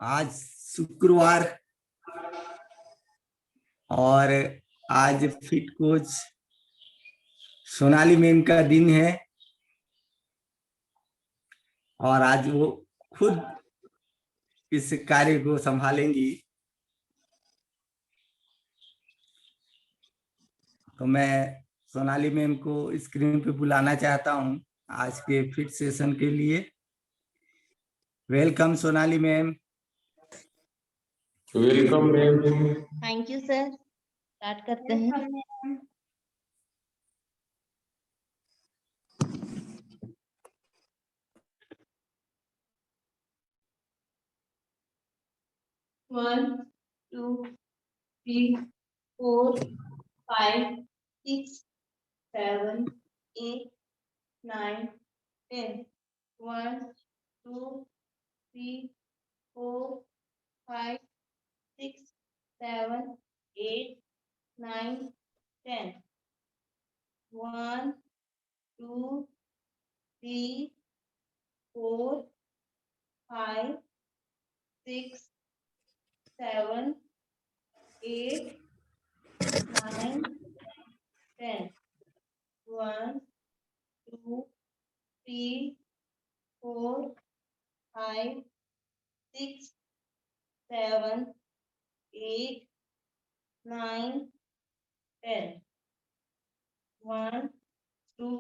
आज शुक्रवार और आज फिट कोच सोनाली मैम का दिन है और आज वो खुद इस कार्य को संभालेंगी। तो मैं सोनाली मैम को स्क्रीन पे बुलाना चाहता हूं आज के फिट सेशन के लिए। Welcome Sonali ma'am. Welcome ma'am. Thank you sir. Start करते हैं। One two three four five six seven eight nine 10 one two three four five six seven eight nine 10 one two three four five six seven eight nine 10 one two three four five six seven eight nine 10 one two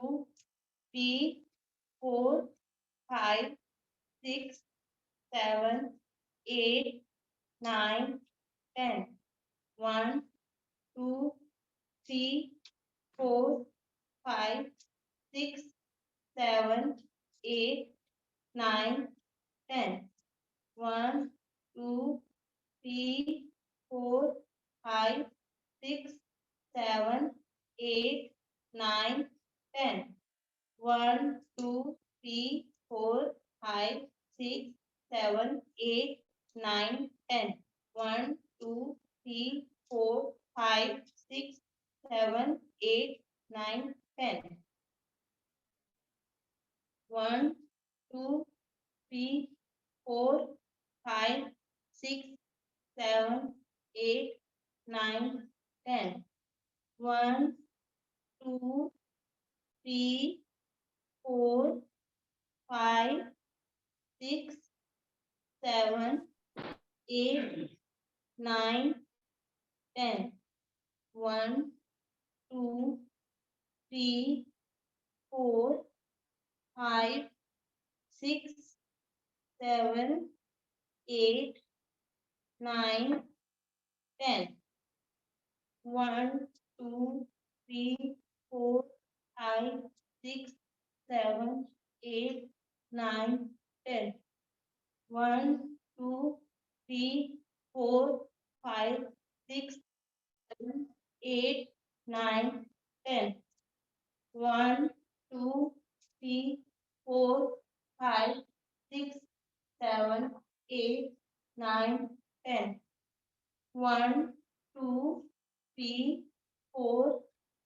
three four five six seven eight nine 10 one two three four five six seven eight nine 10 one two three four five six seven eight nine 10 one two three four five six seven eight nine 10 one two three four five six seven eight nine 10 one two three four five six seven eight nine 10 one two three four five six seven eight nine 10 one two three four five six seven eight nine 10 one two three four five six seven eight nine 10 one two three four five six seven eight nine 10 one two three four five six seven eight nine 10 one two three four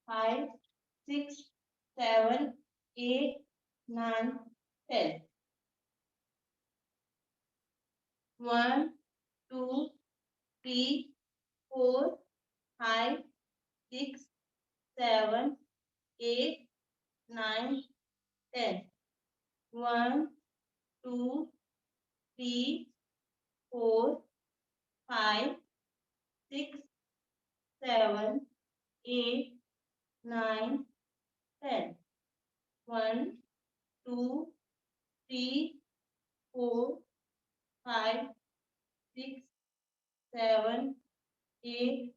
five six seven eight nine 10 one two three four five six seven eight nine 10 one two three four five six seven eight nine 10 one two three four five six seven eight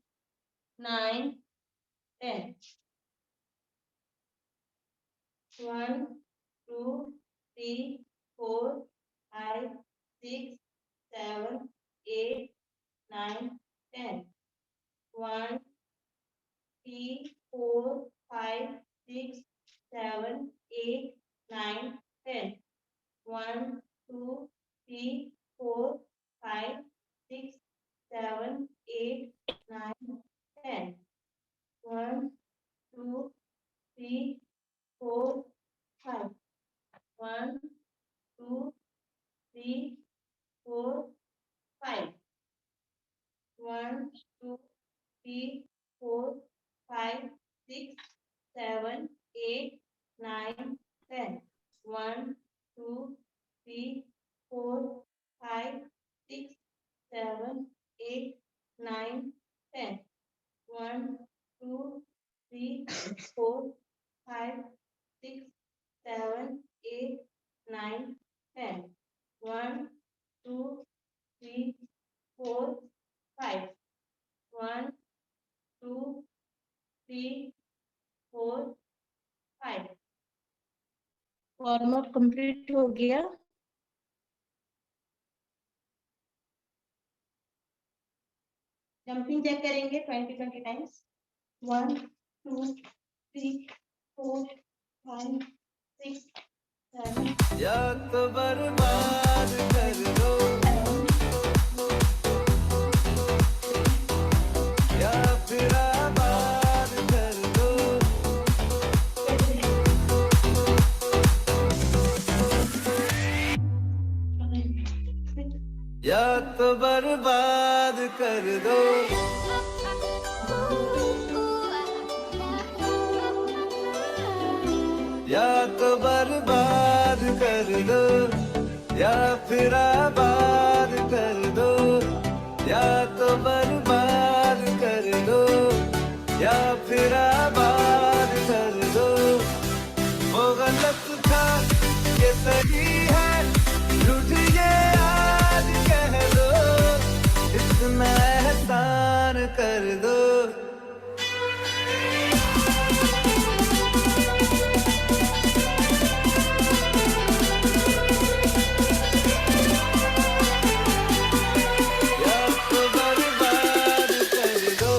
nine 10 one two three four five six seven eight nine 10 one three four five six seven eight nine 10 one two three four five six seven eight nine 10 one two three four five one two three four 1 2 3 4 5 6 7 8 9 10 1 2 3 4 5 6 7 8 9 10 1 2 3 4 5 6 7 8 9 10 1 2 3 4 5 1 2 3 4 5 warm up complete हो गया। Jumping check करेंगे 20 times 1 2 3 4 5 6 7 या तो बर्बाद कर दो या फिर आबाद कर दो या तो बर्बाद कर दो या तो बर्बाद कर दो या फिर आबाद कर दो या तो बर्बाद कर दो या फिर आबाद कर दो वो गलत था ये सही है झूठ ये आज कह दो इतना एहसान कर दो या तो बर्बाद कर दो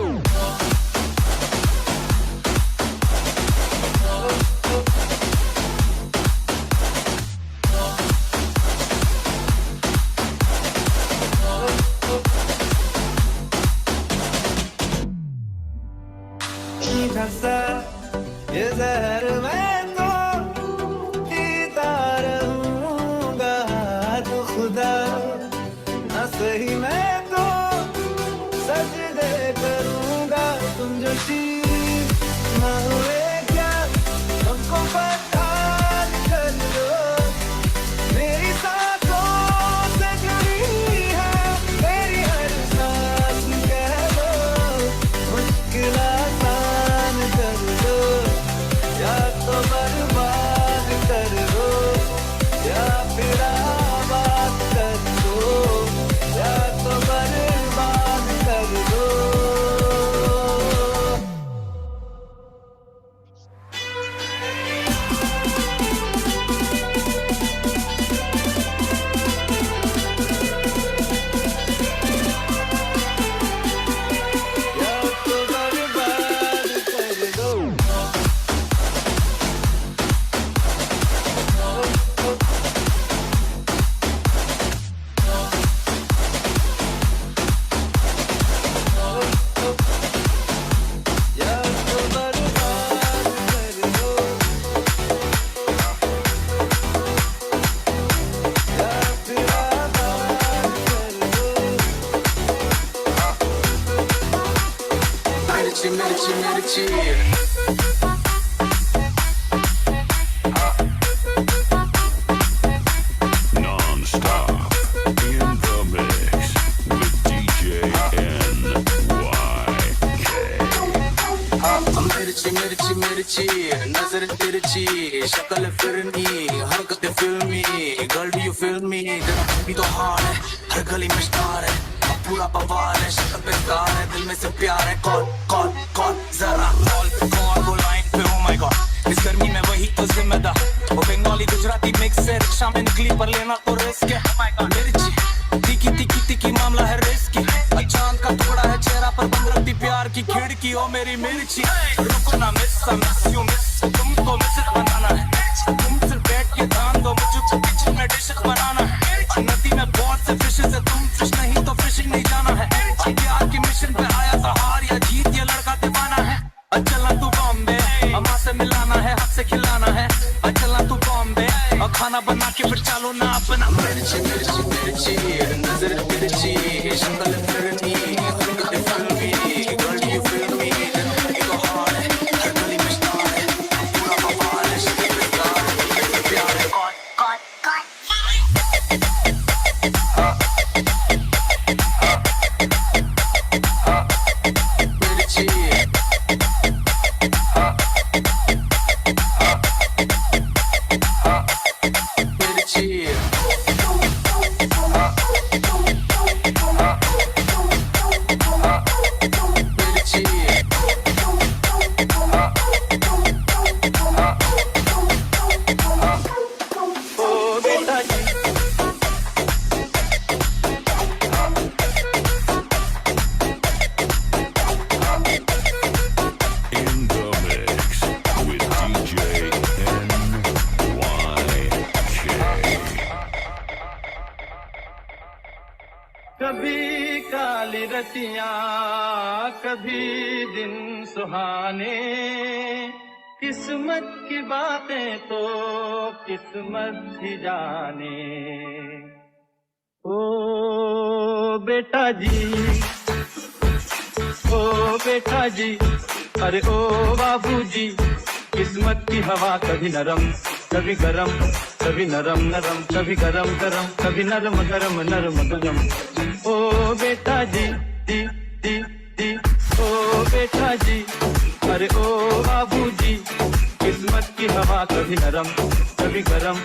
सा ये जहर मैं तो पीता रहूंगा तो खुदा ना सही मैं तो सजदे करूंगा तुम जो चीज ना हुए क्या तुमको पठान कर दो मेरी सांसों से जुड़ी है मेरी हर सांस कह दो मुश्किल आसान कर दो या तो बर्बाद कर दो या फिर आबाद कर दो या तो बर्बाद कर दो या तो बर्बाद कर दो या तो बर्बाद कर दो या फिर आबाद कर दो मिर्ची मिर्ची मिर्ची Non-stop in the mix with DJ NYK. मिर्ची मिर्ची मिर्ची नजर तिरछी शक्ल फिरनी हरकत फिल्मी girl do you feel me तेरा भी तो हाल है हर गली में स्टार है अब पूरा बवाल है शक्ल पे स्टार है दिल में से प्यार है कौन कौन कौन जरा कॉल पे कौन वो लाइन पे ओ माय गॉड इस गर्मी में वही तो जिम्मेदार वो बंगाली गुजराती मिक्स है रिक्शा में निकली पर लेना तो रिस्क है ओ माय गॉड मिर्ची तीखी तीखी तीखी मामला है रिस्की चांद का टुकड़ा है चेहरा पर बंद रखती प्यार की खिड़की ओ मेरी मिर्ची रुको ना मिस यू मिस तुमको मिस बनाना है तुम सिर्फ बैठ के ध्यान दो मुझे किचन में डिश बनाना है और नदी में बहुत से फिशेस है तुम फिश नहीं तो फिशिंग नहीं जाना है और प्यार की मिशन पे आया तो हार या जीत ये लड़का दीवाना है चलना तू बॉम्बे अम्मा से मिलाना है हाथ से खिलाना है चलना तू बॉम्बे और खाना बना के फिर चलो ना अपना मिर्ची मिर्ची मिर्ची नजर तिरछी शक्ल फिरनी बेटा जी In the mix with DJ NYK. कभी काली रतियां कभी दिन सुहाने किस्मत की बातें तो किस्मत ही जाने ओ बेटा जी अरे ओ बाबूजी किस्मत की हवा कभी नरम कभी गरम कभी नरम नरम कभी गरम गरम कभी नरम गरम नरम गरम ओ बेटा जी ओ बेटा जी अरे ओ बाबूजी किस्मत की हवा कभी नरम कभी गरम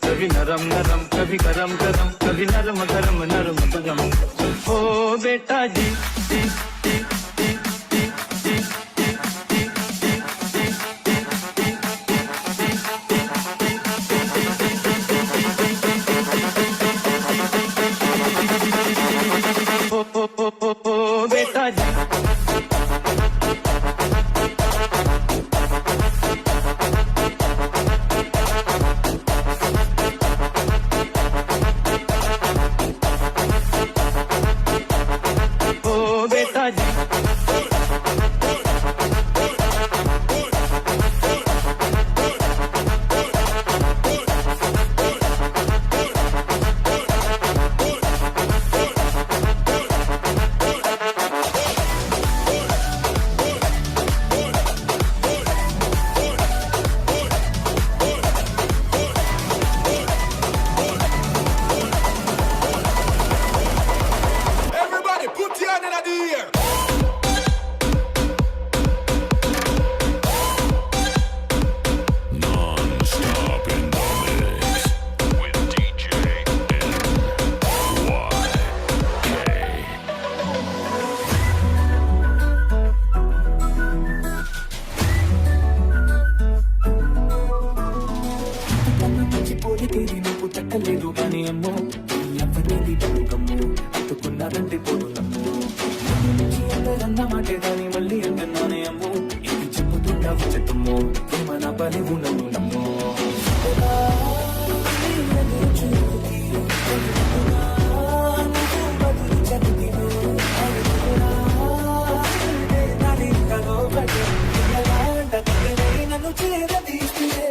कभी नरम नरम कभी गरम गरम कभी नरम गरम नरम गरम ओ बेटा जी ओ बेटा जी ओ बेटा जी Everybody put your hand in the air. Non-stop in the mix with DJ NYK. పోలి తీరి నువ్వు తట్టలేదు కానీ అమ్మో ఎవరిది బతుకమ్ము అతుకున్నారంటే పోడు నమ్ము అందరన్న మాటే కానీ మళ్ళీ అంటున్నానే అమ్ము ఇది చెప్పుతుంటావు చెత్తమ్మో ప్రేమ నా పనివు నన్ను నమ్మో నన్ను చేరదీస్తే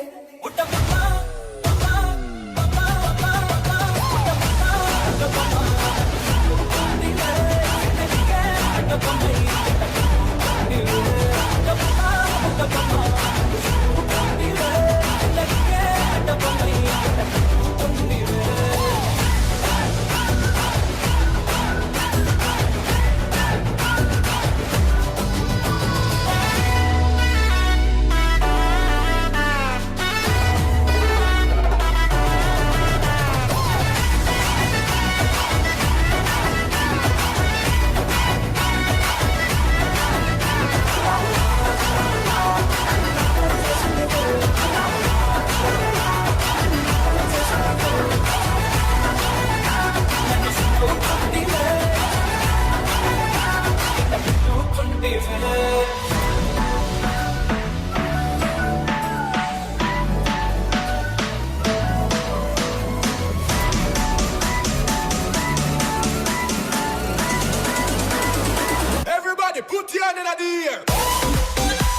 Everybody put your hand in the air.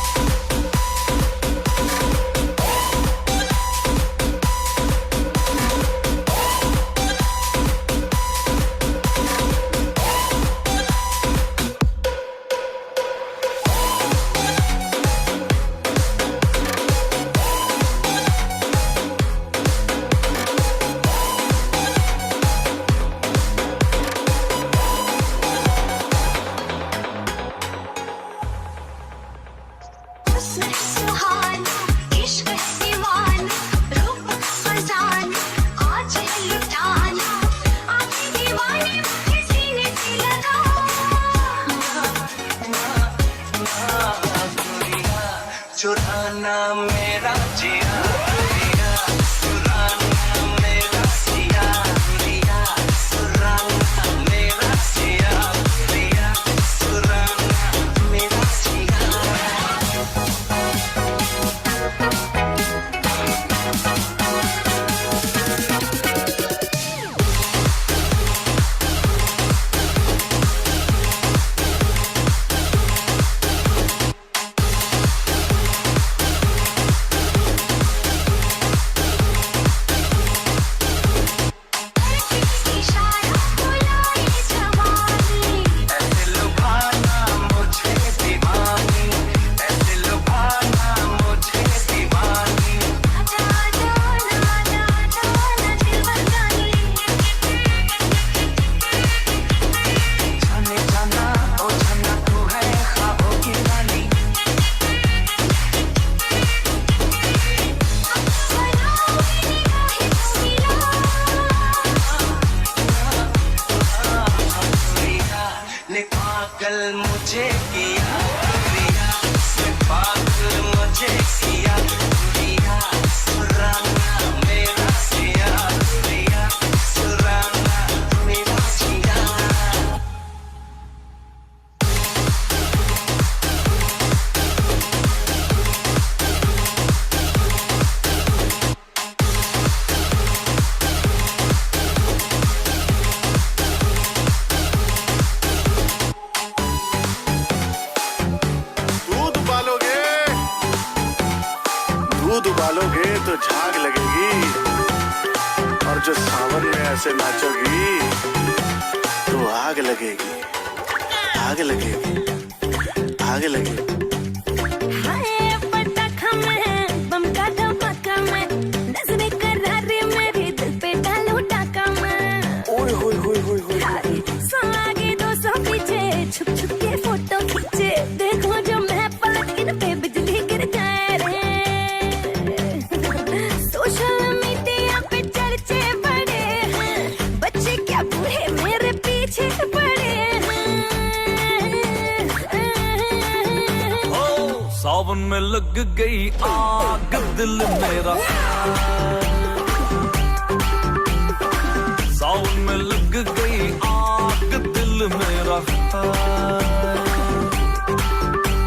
चुराना मेरा जिया चुराना मेरा पागल मुझे किया, दुनिया से पागल मुझे किया, दुनिया सुराना मेरा सिया, दुनिया सुराना मेरा सिया। दूध उबालोगे तो झाग लगेगी, और जो सावन में ऐसे नाचोगी तो आग लगेगी, आग लगेगी, आग लगेगी। हाय पटाखा में बम का धमाका में, नजरें करारी मेरे दिल पे डालो टाका में। ओए होए होए होए होए। हाय सौ आगे 200 पीछे, छुप छुप के फोटो खींचे, देखो जो मैं पलट इन पे बिजली गिर जाए रे। सोशल मीडिया पे चर्चे बड़े हैं, बच्चे क्या बूढ़े मेरे पीछे पड़े हैं। सावन में लग गई आग दिल मेरा, सावन में लग गई आग दिल मेरा।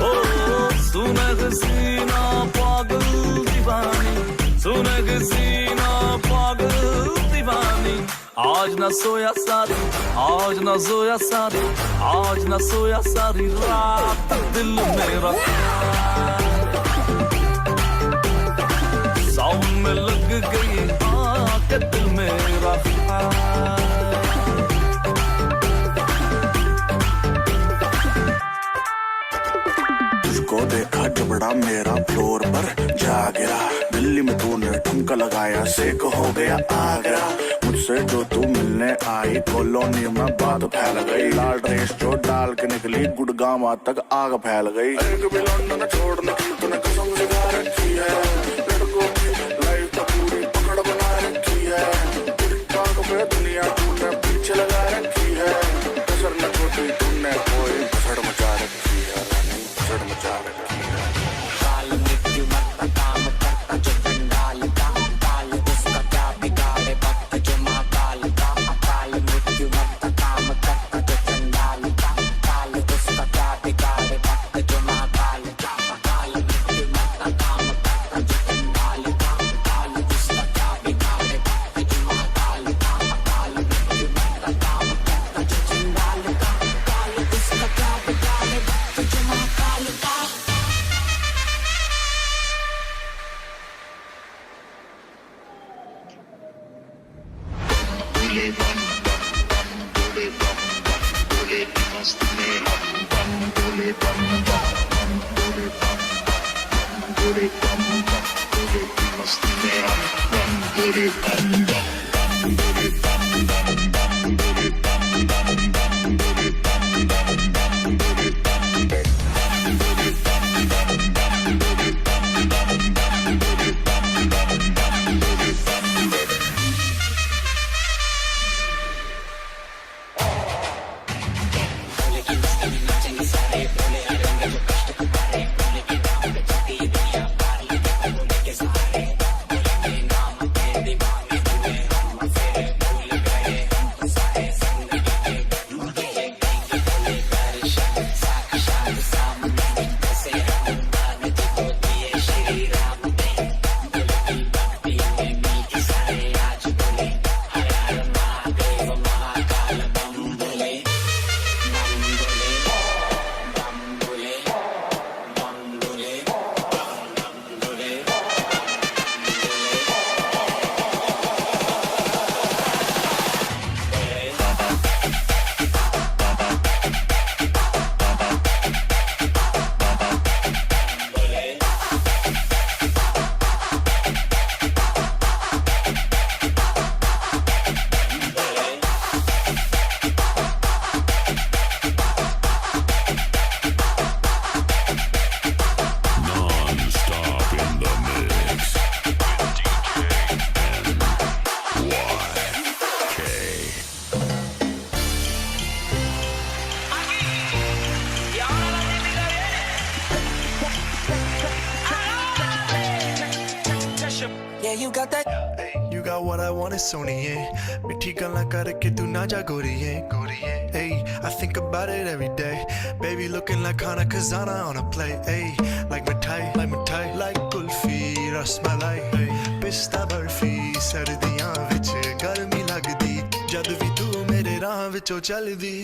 ओ सुनग सीना पागल दीवानी, सुनग सीना पागल दीवानी। आज न सोया सारी, आज न सोया सारी, आज न सोया सारी रात दिल मेरा। सावन में लग गई आग दिल मेरा। तुझको देखा जबड़ा मेरा फ्लोर पर जा गिरा, दिल्ली में तूने ठुमका लगाया सेक हो गया आगरा। मुझसे जो तू मिलने आई कॉलोनी में बात फैल गई, लाल ड्रेस जो डाल के निकली गुड़गांव तक आग फैल गई। एक भी लौंडा छोड़ने की तूने कसम सिखा रखी है, लड़कों की लाइफ तो पूरी पकड़ बना रखी है। टिकटॉक पे दुनिया तूने पीछे लगा रखी है, कसर न छोटी तूने कोई भसड़ मचा रखी है, भसड़ मचा रखी है। काल मृत्यु मत काम करता जो पंडाल का, काल उसका क्या बिगाड़े भक्त जो महाकाल का। काल मृत्यु मत काम करता जो पंडाल का, काल उसका क्या बिगाड़े भक्त जो महाकाल का। काल मृत्यु मत काम करता जो पंडाल का, काल उसका क्या बिगाड़े भक्त जो महाकाल का। काल मृत्यु मत काम करता जो पंडाल का, काल उसका क्या बिगाड़े भक्त जो महाकाल का। what I want is सोनिए मिठी गल्ला करके तू ना जा गोरिए Hey, I think about it every day. Baby looking like Hana Kazana on a plate. Hey, like mithai, like kulfi, rasmalai. Hey, pista barfi, sardiyan vich garmi lagdi. Jad vi tu mere raah vichon chaldi.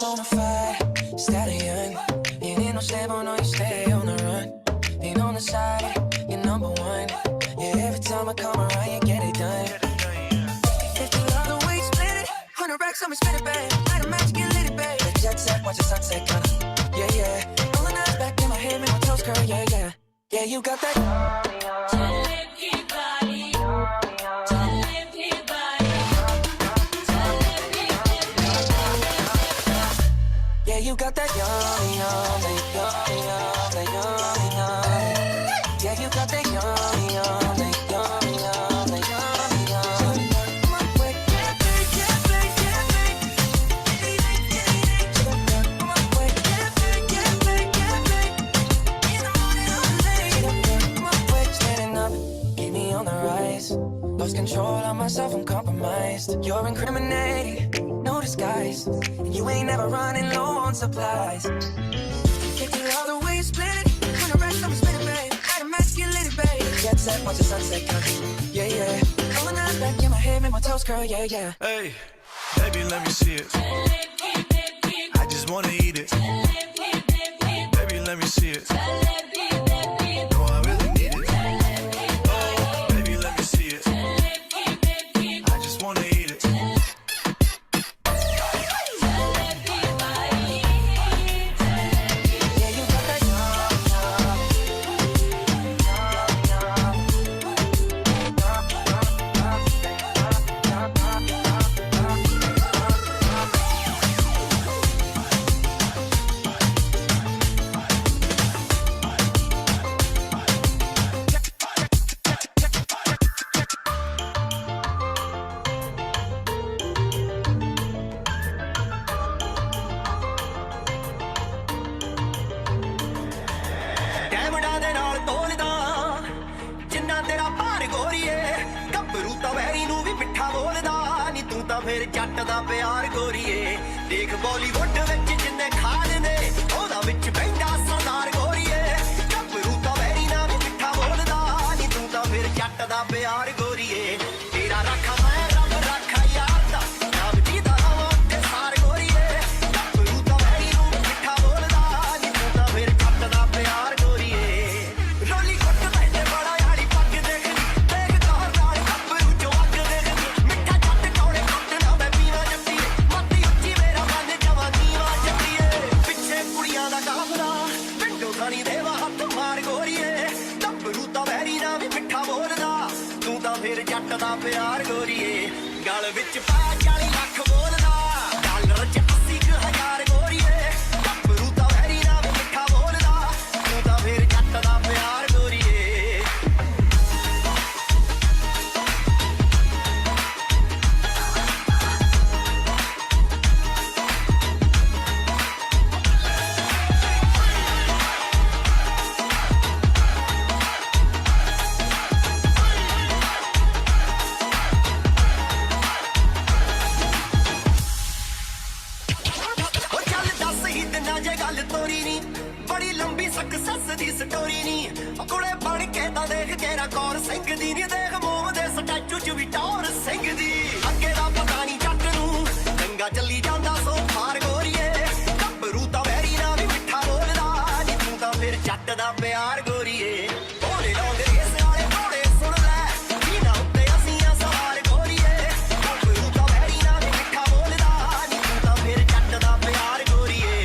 Bonafide stallion, you need no stable, no you stay on the run. Ain't on the side, you're number one. Yeah, every time I come around, you get it done. Racks on me, spin it, babe. Light a match, get lit, babe. The jet set, watch the sunset, kinda. Yeah, yeah. Rolling eyes back in my head, make my toes curl, yeah, yeah. Yeah, you got that. Jalebi body. Jalebi body. Jalebi body. Yeah, you got that yummy, yummy, yummy, yummy, yummy, yummy. Yeah, you got that yummy, yummy, yummy, yummy, yummy, yummy. Lost control of myself, I'm compromised. You're incriminating, no disguise. And you ain't never running low on supplies. Kick it all the way, you split it. 100 racks, I'm spinning, babe. Light a match, get lit, babe. Jet set, watch the sunset, country. Yeah, yeah. Rolling eyes back in my head, make my toes curl, yeah, yeah. Hey, baby, let me see it. I just wanna eat it. Baby, let me see it. No, I really need it. Oh, baby, let me see it. I just wanna eat it. Yeah, you got that ਡੈਮੰਡਾਂ ਦੇ ਨਾਲ ਤੋਲਦਾ ਜਿੰਨਾ ਤੇਰਾ ਭਾਰ ਗੋਰੀਏ ਗੱਭਰੂ ਤਾਂ very ਨੂੰ ਵੀ ਮਿੱਠਾ ਬੋਲਦਾ ਨੀ ਤੂੰ ਤਾਂ ਫਿਰ ਜੱਟ ਦਾ ਪਿਆਰ ਗੋਰੀਏ ਦੇਖ ਬਾਲੀਵੁੱਡ ਵਿੱਚ ਜਿੰਨੇ ਖਾਦ ਨੇ ਉਹਦਾ ਵਿੱਚ ਬੈਂਦਾ ਸਰਦਾਰ ਗੋਰੀਏ ਗੱਭਰੂ ਤਾਂ ਵੈਰੀ ਨਾਲ ਵੀ ਮਿੱਠਾ ਬੋਲਦਾ ਨੀ ਤੂੰ ਤਾਂ ਫਿਰ ਜੱਟ ਦਾ ਪਿਆਰ ਗੋਰੀਏ ਤੇਰਾ ਰੱਖਾ ਮੈਂ ਰੱਬ ਰੱਖਾ ਯਾਰ ਦਾ ਨਾਮ ਜੀਦਾ ਰਵਾਂ ਤੇ ਸਾਰ ਗੋਰੀਏ ਗੱਭਰੂ ਤਾਂ ਵੈਰੀ ਨੂੰ ਵੀ ਮਿੱਠਾ ਬੋਲਦਾ ਨੀ ਤੂੰ ਤਾਂ ਫਿਰ ਜੱਟ ਦਾ ਪਿਆਰ ਰੋਲੀ ਕੁੱਟ ਬੈਠੇ ਬੜਾ ਯਾਰੀ ਪੱਗ ਦੇਖਦੀ ਦੇਖ ਕਾਰ ਨਾਲ ਗੱਭਰੂ ਜੋ ਅੱਗ ਦੇਖਦੀ ਮਿੱਠਾ ਜੱਟ ਕੌੜੇ ਕੁੱਟ ਨਾ ਮੈਂ ਪੀਵਾ ਜੱਟੀ ਮੱਤੀ ਉੱਚੀ ਮੇਰਾ ਮਨ ਜਵਾਨੀ ਵਾ ਜੱਟੀਏ ਪਿੱਛੇ ਕੁੜੀਆਂ ਦਾ ਕਾਫਲਾ ਪਿੰਡੋਂ ਖਾਣੀ ਦੇਵਾ ਹੱਥ ਮਾਰ ਗੋਰੀਏ ਗੱਭਰੂ ਤਾਂ ਵੈਰੀ ਨਾ ਵੀ ਮਿੱਠਾ ਬੋਲਦਾ ਤੂੰ ਤਾਂ ਫਿਰ ਜੱਟ ਦਾ ਪਿਆਰ ਗੋਰੀਏ ਗਲ ਵਿੱਚ ਪਾ 40 ਲੱਖ ਬੋਲਦਾ ਡਾਲਰ ਚ 80,000 ਗੋਰੀਏ ਗੱਭਰੂ ਤਾਂ ਵੈਰੀ ਨਾ ਵੀ ਮਿੱਠਾ ਬੋਲਦਾ ਤੂੰ ਤਾਂ ਫਿਰ ਜੱਟ ਦਾ ਪਿਆਰ ਗੋਰੀਏ ਉਹ ਚੱਲ ਦੱਸ ਹੀ ਦਿਨਾਂ ਜੇ ਗੱਲ ਤੋਰੀ ਨੀ ਬੜੀ ਲੰਬੀ ਸਕਸੈਸ ਦੀ ਸਟੋਰੀ ਨੀ ਉਹ ਕੁੜੇ ਬਣ ਕੇ ਤਾਂ ਦੇਖ ਕੇਰਾ ਕੌਰ ਸਿੰਘ ਦੀ ਨੀ ਦੇਖ ਮੋਮ ਦੇ ਸਟੈਚੂ ਚ ਵੀ ਟੌਰ ਸਿੰਘ ਦੀ ਅੱਗੇ ਦਾ ਪਤਾ ਨੀ ਜੱਟ ਨੂੰ ਚੰਗਾ ਚੱਲੀ ਜਾਂਦਾ ਸੋ ਮਾਰ ਗੋਰੀਏ ਗੱਭਰੂ ਤਾਂ ਵੈਰੀ ਨਾ ਵੀ ਮਿੱਠਾ ਬੋਲਦਾ ਨੀ ਤੂੰ ਤਾਂ ਫਿਰ ਜੱਟ ਦਾ ਪਿਆਰ ਗੋਰੀਏ ਬੋਲੇ ਲਾਉਂਦੇ ਇਸ ਵਾਲੇ ਘੋੜੇ ਸੁਣ ਲੈ ਜਿਨ੍ਹਾਂ ਉੱਤੇ ਅਸੀਂ ਆ ਸਵਾਰ ਗੋਰੀਏ ਗੱਭਰੂ ਤਾਂ ਵੈਰੀ ਨਾ ਵੀ ਮਿੱਠਾ ਬੋਲਦਾ ਨੀ ਤੂੰ ਤਾਂ ਫਿਰ ਜੱਟ ਦਾ ਪਿਆਰ ਗੋਰੀਏ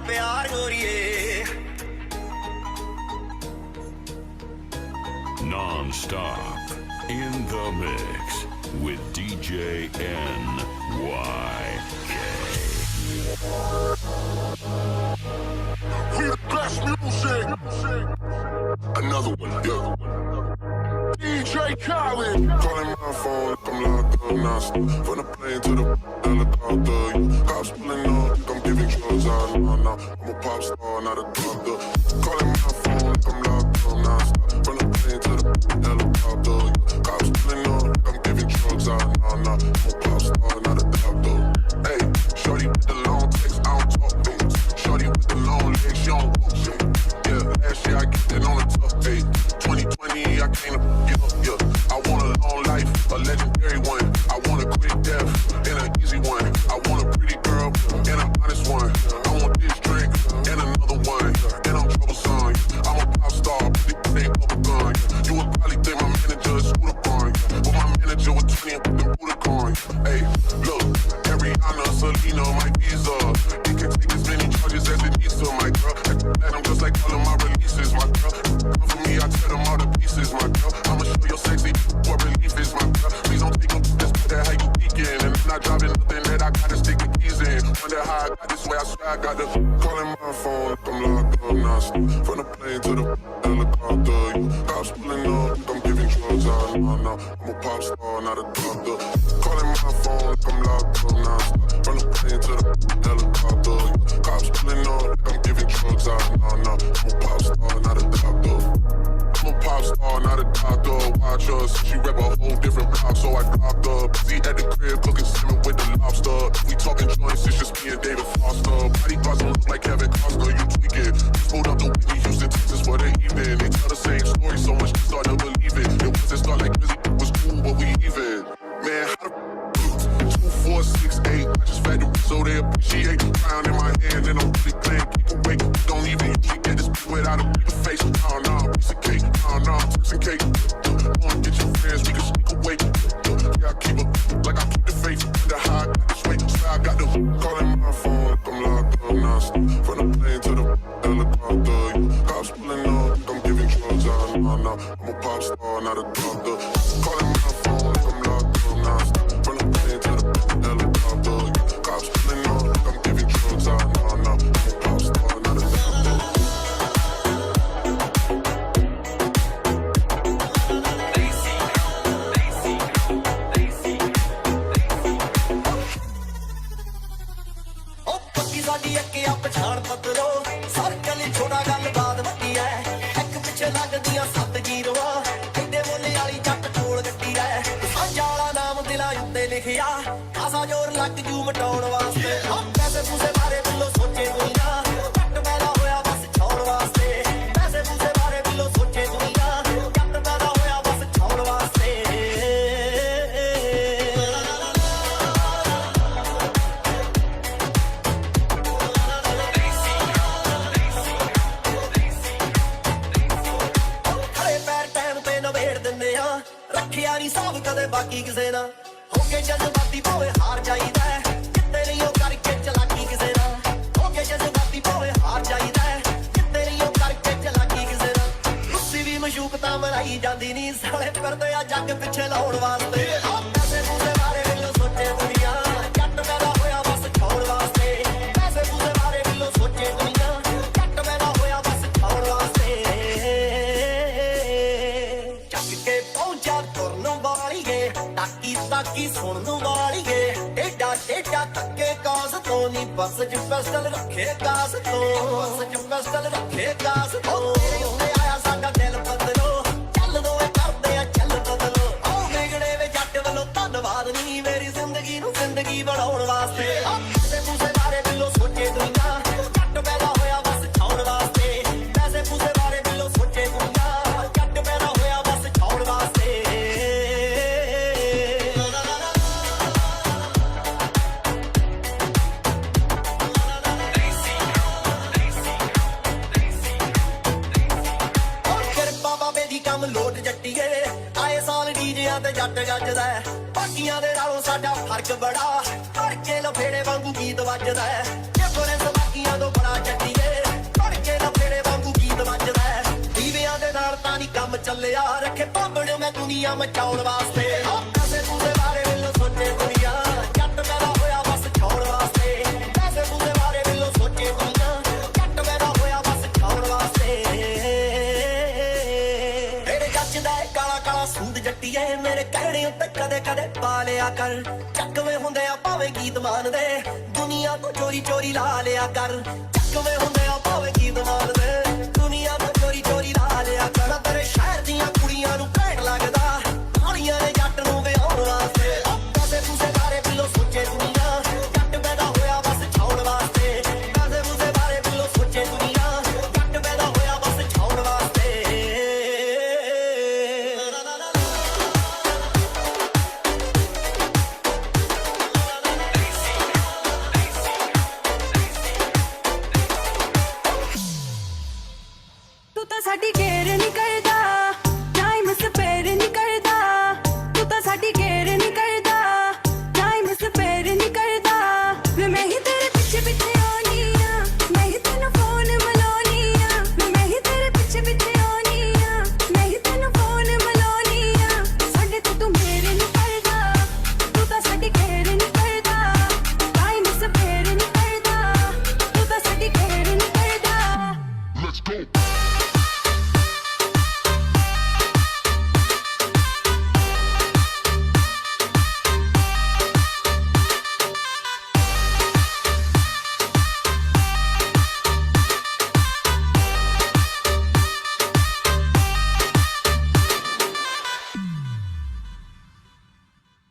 प्यार गोरिए Non-stop in the mix with DJ NYK. We the best music. Another one, yeah. DJ Khaled. Calling my phone, like I'm locked up now. From the plane to the helicopter. Cops pulling up, like I'm giving drugs out. Nah. I'm a pop star, not a doctor. Calling my phone, like I'm locked up now. From the plane to the helicopter. Cops pulling up, like I'm giving drugs out. Nah. I'm a pop star, not a doctor. Hey, shorty with the long text, I don't talk things. Shorty with the long legs, she don't walk shit. Yeah, last year I get that on the top. Hey, 2020, I came to get up. Yeah, I want a long life, a legendary one. I want a quick death and an easy one. I want a pretty girl and an honest one. I want this drink and another one. And I'm troublesome. I'm a pop star, big name Bubblegum. You would probably think my manager is Scooter, but my manager was 20 and put Buddha. Hey, look, Ariana, Selena, my visa. They can take as many charges as it needs to, my girl. And I'm just like all of my releases, my girl. Come for me, I tear them all to pieces, my girl. I'ma show you sexy what relief is, my girl. Please don't take no just put that how you peeking. And I'm not driving nothing that I gotta stick the keys in. Wonder how I got this way, I swear I got the calling my phone, like I'm locked up now. From the plane to the helicopter. Cops pulling up, like I'm giving drugs out. Nah. I'm a pop star, not a doctor. Calling my phone, like I'm locked up now. From the plane to the helicopter. Cops pulling up, like I'm giving drugs out. Nah. I'm a pop star, not a doctor. I'm a pop star, not a doctor. Watch us, she rep a whole different block, so I clocked up. See at the crib, cooking salmon with the lobster. We talking joints, it's just me and David Foster. Body parts don't look like Kevin Costner, you tweaking. Pulled up to Whitney Houston, Texas for the evening. They tell the same story so much, you start to believe it. It wasn't start like busy, it was cool, but we even. Man, how the 2, 4, 6, 8. I just fed the so they appreciate. Crown in my hand, and I'm really playing. Keep awake, don't even usually get this without a paper face. Nah, piece of cake. Nah, piece of cake. Wanna get your friends, we can sneak away. Yeah, I keep up like I keep the faith. The high, got this weight, so I got the calling my phone, like I'm locked up now. From the plane to the helicopter. Cops pulling up, like I'm giving drugs out. Nah. I'm a pop star, not a doctor. Calling my phone, like I'm locked up now. From the plane to the helicopter. Cops pulling up, like I'm giving drugs out. Nah. I'm a pop star, not a doctor. ਸਾਡੀ ਅੱਗੇ ਆ ਪਛਾਣ ਪਤਰੋ circle ਛੋੜਾ ਗੱਲ ਬਾਤ ਵੱਡੀ ਐ ਇੱਕ ਪਿੱਛੇ ਲੱਗਦੀਆਂ 7 ਜੀਰੋਆਂ ਐਡੇ ਬੋਲੇ ਵਾਲੀ ਜੱਟ ਕੋਲ ਗੱਡੀ ਐ ਸਾਂਝਾ ਵਾਲਾ ਨਾਮ ਦਿਲਾਂ ਉੱਤੇ ਲਿਖਿਆ ਖਾਸਾ ਜ਼ੋਰ ਲੱਗ ਜੂ ਮਟਾਉਣ ਵਾਸਤੇ ਪੈਸੇ ਪੂਸੇ ਬਾਰੇ ਬਿੱਲੋ ਸੋਚੇ ਦੁਨੀਆ ਜੱਟ ਪੈਦਾ ਹੋਇਆ ਬਸ ਛਾਉਣ ਵਾਸਤੇ ਪੈਸੇ ਪੂਸੇ ਬਾਰੇ ਬਿੱਲੋ ਸੋਚੇ ਦੁਨੀਆ ਜੱਟ ਪੈਦਾ ਹੋਇਆ ਬਸ ਛਾਉਣ ਵਾਸਤੇ ਰੱਖਿਆ ਨਹੀਂ ਸਾਬ ਕਦੇ ਬਾਕੀ ਕਿਸੇ ਨਾਲ ਹੋ ਕੇ ਜਜ਼ਬਾਤੀ ਭਾਵੇਂ ਹਾਰ ਜਾਈਦਾ ਜਿੱਤੇ ਨਹੀਂ ਉਹ ਕਰਕੇ ਚਲਾਕੀ ਕਿਸੇ ਨਾਲ ਹੋ ਕੇ ਜਜ਼ਬਾਤੀ ਭਾਵੇਂ ਹਾਰ ਜਾਈਦਾ ਜਿੱਤੇ ਨਹੀਂ ਉਹ ਕਰਕੇ ਚਲਾਕੀ ਕਿਸੇ ਨਾਲ ਤੁਸੀਂ ਵੀ ਮਸ਼ੂਕ ਤਾਂ ਮਨਾਈ ਜਾਂਦੀ ਨਹੀਂ ਸਾਲੇ ਫਿਰਦੇ ਆ ਜੱਗ ਪਿੱਛੇ ਲਾਉਣ ਵਾਸਤੇ ਪੈਸੇ ਪੂਸੇ ਬਾਰੇ ਮੈਨੂੰ ਸੋਚੇ ਦੁਨੀਆ ਜੱਟ ਪੈਦਾ ਹੋਇਆ ਬਸ ਖਾਉਣ ਵਾਸਤੇ ਪੈਸੇ ਪੂਸੇ ਬਾਰੇ ਮੈਨੂੰ ਸੋਚੇ ਦੁਨੀਆ ਜੱਟ ਪੈਦਾ ਹੋਇਆ ਬਸ ਖਾਉਣ ਵਾਸਤੇ ਚੱਕ ਕੇ ਪਹੁੰਚਾ ਤੁਰਨ ਵਾਲੀਏ ਤਾਕੀ ਸੁਣਨ ਵਾਲੀਏ ਏਡਾ ਤੱਕੇ ਕਾਸ ਤੋਂ ਨਹੀਂ ਬਸ ਚ ਪਿਸਟਲ ਰੱਖੇ ਕਾਸ ਤੋਂ ਤੇਰੇ ਹੁੰਦੇ ਆਇਆ ਸਾਡਾ ਦਿਲ ਬਦਲੋ ਚੱਲ ਦੋਏ ਕਰਦੇ ਆ ਚੱਲ ਬਦਲੋ ਵਿਗੜੇ ਵੇ ਜੱਟ ਵੱਲੋਂ ਧੰਨਵਾਦ ਨਹੀਂ ਮੇਰੀ ਜ਼ਿੰਦਗੀ ਨੂੰ ਜ਼ਿੰਦਗੀ ਬਣਾਉਣ ਵਾਸਤੇ ਪੈਸੇ ਪੂਸੇ ਬਾਰੇ ਬਿੱਲੋ ਸੋਚੇ ਦੁਨੀਆ ਜੱਟ ਪੈਦਾ ਹੋਇਆ ਬਸ ਛਾਉਣ ਵਾਸਤੇ ਪੈਸੇ ਪੂਸੇ ਬਾਰੇ ਬਿੱਲੋ ਸੋਚੇ ਦੁਨੀਆ ਜੱਟ ਪੈਦਾ ਹੋਇਆ ਬਸ ਛਾਉਣ ਵਾਸਤੇ ਕੰਮ ਲੋਟ ਜੱਟੀਏ ਆਏ ਸਾਲ ਡੀਜਿਆਂ ਤੇ ਜੱਟ ਗੱਜਦਾ ਬਾਕੀਆਂ ਦੇ ਨਾਲੋਂ ਸਾਡਾ ਫਰਕ ਬੜਾ ਧੜਕੇ ਲਫੇੜੇ ਵਾਂਗੂ ਗੀਤ ਵੱਜਦਾ ਜੇ ਬੜੇ ਬਾਕੀਆਂ ਤੋਂ ਬੜਾ ਜੱਟੀਏ ਤੜਕੇ ਨਾ ਫੇਰੇ ਵਾਂਗੂ ਗੀਤ ਵੱਜਦਾ ਦੀਵਿਆਂ ਦੇ ਨਾਲ ਤਾਂ ਨਹੀਂ ਕੰਮ ਚੱਲਿਆ ਰੱਖੇ ਭਾਂਬੜ ਮੈਂ ਦੁਨੀਆ ਮਚਾਉਣ ਵਾਸਤੇ ਪੈਸੇ ਪੂਸੇ ਬਾਰੇ ਮੈਨੂੰ ਸੋਚੇ ਦੁਨੀਆ ਜੱਟ ਮੇਰਾ ਹੋਇਆ ਬਸ ਛਾਉਣ ਵਾਸਤੇ ਪੈਸੇ ਪੂਸੇ ਬਾਰੇ ਮੈਨੂੰ ਸੋਚੇ ਦੁਨੀਆ ਜੱਟ ਮੇਰਾ ਹੋਇਆ ਬਸ ਛਾਉਣ ਵਾਸਤੇ ਮੇਰੇ ਜੱਜ ਦਾ ਕਾਲਾ ਕਾਲਾ ਸੂਟ ਜੱਟੀਏ ਮੇਰੇ ਕਹਿਣੇ ਉੱਤੇ ਕਦੇ ਕਦੇ ਪਾ ਲਿਆ ਕਰ ਚੱਕਵੇਂ ਹੁੰਦੇ ਆ ਭਾਵੇਂ ਗੀਤ ਮਾਨਦੇ ਦੁਨੀਆ ਤੋਂ ਚੋਰੀ ਚੋਰੀ ਲਾ ਲਿਆ ਕਰ ਚੱਕਵੇਂ ਹੁੰਦੇ ਆ ਭਾਵੇਂ ਗੀਤ ਮਾਨਦੇ ਦੁਨੀਆ ਤੋਂ ਚੋਰੀ ਚੋਰੀ ਲਾ ਲਿਆ ਕਰ ਤੇਰੇ ਸ਼ਹਿਰ ਦੀਆਂ ਕੁੜੀਆਂ ਨੂੰ ਘੈਂਟ ਲੱਗਦਾ ਕਾਲੀਆਂ ਨੇ ਜੱਟ ਨੂੰ ਵਿਆਹੁਣ ਵਾਸਤੇ ਪੈਸੇ ਪੂਸੇ ਬਾਰੇ ਬਿੱਲੋ ਸੋਚੇ ਦੁਨੀਆ ਜੱਟ ਪੈਦਾ ਹੋਇਆ ਬਸ ਛਾਉਣ ਵਾਸਤੇ ਪੈਸੇ ਪੂਸੇ ਬਾਰੇ ਬਿੱਲੋ ਸੋਚੇ ਦੁਨੀਆ ਜੱਟ ਪੈਦਾ ਹੋਇਆ ਬਸ ਛਾਉਣ ਵਾਸਤੇ ਤੂੰ ਤਾਂ ਸਾਡੀ ਕੇਅਰ ਨਹੀਂ ਕਰਦਾ ਟਾਈਮ ਸਪੇਅਰ ਨਹੀਂ ਕਰਦਾ ਤੂੰ ਤਾਂ ਸਾਡੀ ਕੇਅਰ ਨਹੀਂ ਕਰਦਾ ਟਾਈਮ ਸਪੇਅਰ ਨਹੀਂ ਕਰਦਾ ਵੇ ਮੈਂ ਹੀ ਤੇਰੇ ਪਿੱਛੇ ਪਿੱਛੇ ਆਉਣੀ ਆ ਮੈਂ ਹੀ ਤੈਨੂੰ ਫੋਨ ਮਿਲਾਉਣੀ ਆ ਵੇ ਮੈਂ ਹੀ ਤੇਰੇ ਪਿੱਛੇ ਪਿੱਛੇ ਆਉਣੀ ਆ ਮੈਂ ਹੀ ਤੈਨੂੰ ਫੋਨ ਮਿਲਾਉਣੀ ਆ ਸਾਡੇ ਤੋਂ ਤੂੰ ਮੇਰੇ ਨਹੀਂ ਕਰਦਾ ਤੂੰ ਤਾਂ ਸਾਡੀ ਕੇਅਰ ਨਹੀਂ ਕਰਦਾ ਟਾਈਮ ਸਪੇਅਰ ਨਹੀਂ ਕਰਦਾ ਤੂੰ ਤਾਂ ਸਾਡੀ ਕੇਅਰ ਨਹੀਂ ਕਰਦਾ Let's go.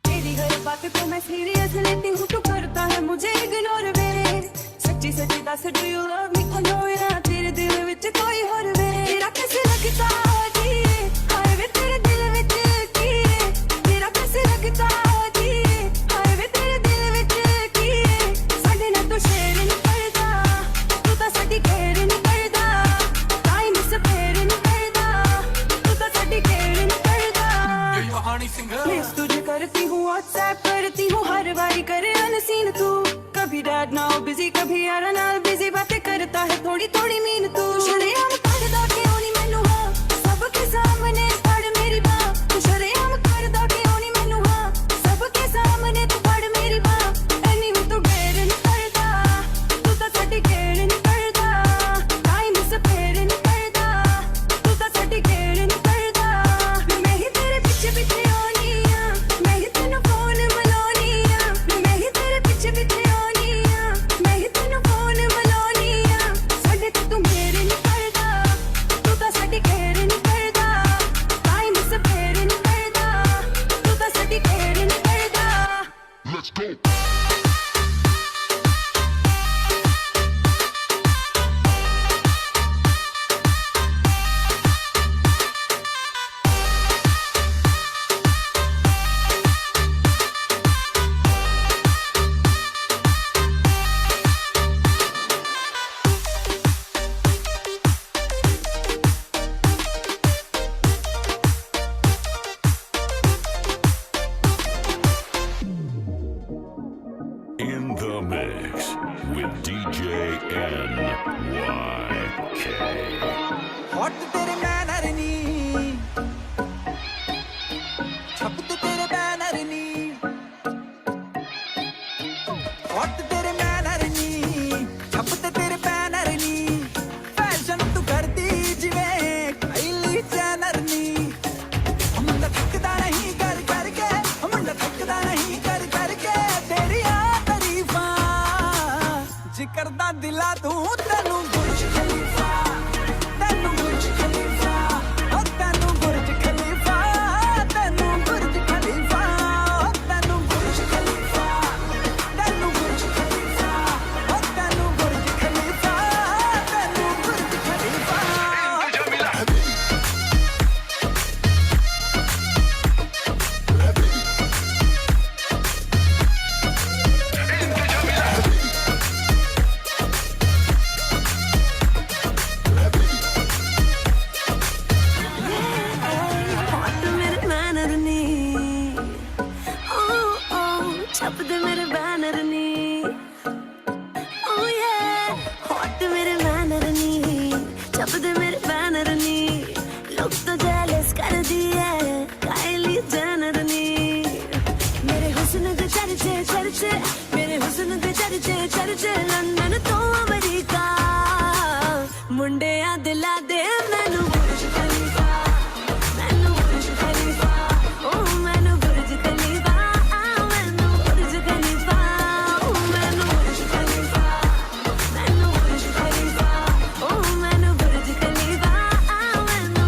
तेरी हर बात को मैं सीरियस लेती हूँ तू करता है मुझे इग्नोर वे सच्ची सच्ची दस डू यू लव मी खोलो ना तेरे दिल विच कोई होर वे तेरा कैसे लगता जी हाय वे तेरे दिल विच की तेरा कैसे लगता जी हाय वे तेरे दिल विच की साडे नाल तू शेयर नहीं करदा तू तां साडी केयर नहीं करदा टाइम स्पेयर नहीं करदा तू तां साडी केयर नहीं करदा मिस तुझे करती हूँ व्हाट्सएप करती हूँ हर बारी करे अनसीन तू कभी डैड नाउ बिजी कभी यार नाल बिजी बातें करता है थोड़ी थोड़ी मीन तू शरेआम करदा क्यों नहीं मैनू हाँ सबके सामने पड़ मेरी बाँ तू शरेआम करदा क्यों नहीं मैनू हाँ सबके सामने तू पड़ मेरी बाँ एनी में तू डेर नहीं करदा तू तां साडी केयर नहीं करदा टाइम स्पेयर नहीं करदा तू तां साडी केयर नहीं करदा मैं ही तेरे पिछे पिछे आनी आ मैं ही तेनू फोन मिलानी आ मैं ही तेरे पिछे पिछे आनी आ मैं ही तेनू फोन मिलानी आ साडे ते तू मेरे नहीं करदा तू तां साडी केयर नहीं करदा टाइम स्पेयर नहीं करदा तू तां साडी केयर नहीं करदा Let's go. In the mix with DJ NYK. Hot तेरे मैनर नी छप ते तेरे बैनर नी हॉट तेरे मैनर नी छप ते तेरे बैनर नी फैशन तू करदी जिवें काइली चैनर नी मुंडा थकदा नहीं कर करके मुंडा थकदा नहीं कर करके तेरियां तारीफां जिकर दा दिला तू तैनू बुर्ज खलीफा तैनू बुर्ज खलीफा दे मेरे बैनर नी लोग तो जेलस कर दिए काइली जेनर नी मेरे हुस्न के चर्चे चर्चे मेरे हुस्न के चर्चे चर्चे लंदन तो अमेरिका मुंडे आ दिला दे मैनू बुर्ज खलीफा मैनू बुर्ज खलीफा ओ मैनू बुर्ज खलीफा मैनू बुर्ज खलीफा ओ मैनू बुर्ज खलीफा मैनू बुर्ज खलीफा ओ मैनू बुर्ज खलीफा मैनू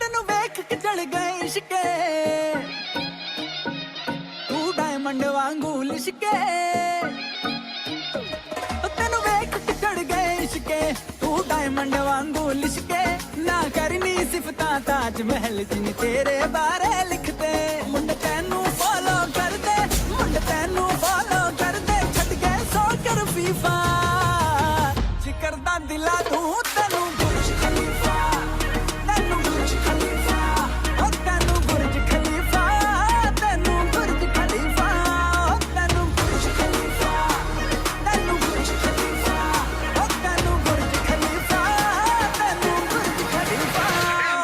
ਤੈਨੂੰ ਵੇਖ ਕੇ ਚੜ ਗਏ ਇਸ਼ਕੇ ਤੂੰ ਡਾਇਮੰਡ ਵਾਂਗੂ ਲਿਸ਼ਕੇ ਤੈਨੂੰ ਵੇਖ ਕੇ ਚੜ ਗਏ ਇਸ਼ਕੇ ਤੂੰ ਡਾਇਮੰਡ ਵਾਂਗੂ ਲਿਸ਼ਕੇ ਨਾ ਕਰਨੀ ਸਿਫਤਾਂ ਤਾਜ ਮਹਿਲ ਜਿਨ ਤੇਰੇ ਬਾਰੇ ਲਿਖਦੇ ਮੁੰਡੇ ਤੈਨੂੰ ਫੋਲੋ ਕਰਦੇ ਮੁੰਡੇ ਤੈਨੂੰ ਫੋਲੋ ਕਰਦੇ ਛੱਡ ਕੇ ਸੋ ਕਰ ਫੀਫਾ ਜ਼ਿਕਰ ਦਾ ਦਿਲਾ ਤੂੰ ਤੈਨੂੰ ਬੁਰਜ ਖਲੀਫਾ ਤੈਨੂੰ ਬੁਰਜ ਖਲੀਫਾ ਓ ਤੈਨੂੰ ਬੁਰਜ ਖਲੀਫਾ ਤੈਨੂੰ ਬੁਰਜ ਖਲੀਫਾ ਓ ਤੈਨੂੰ ਬੁਰਜ ਖਲੀਫਾ ਤੈਨੂੰ ਬੁਰਜ ਖਲੀਫਾ ਓ ਤੈਨੂੰ ਬੁਰਜ ਖਲੀਫਾ ਤੈਨੂੰ Burj Khalifa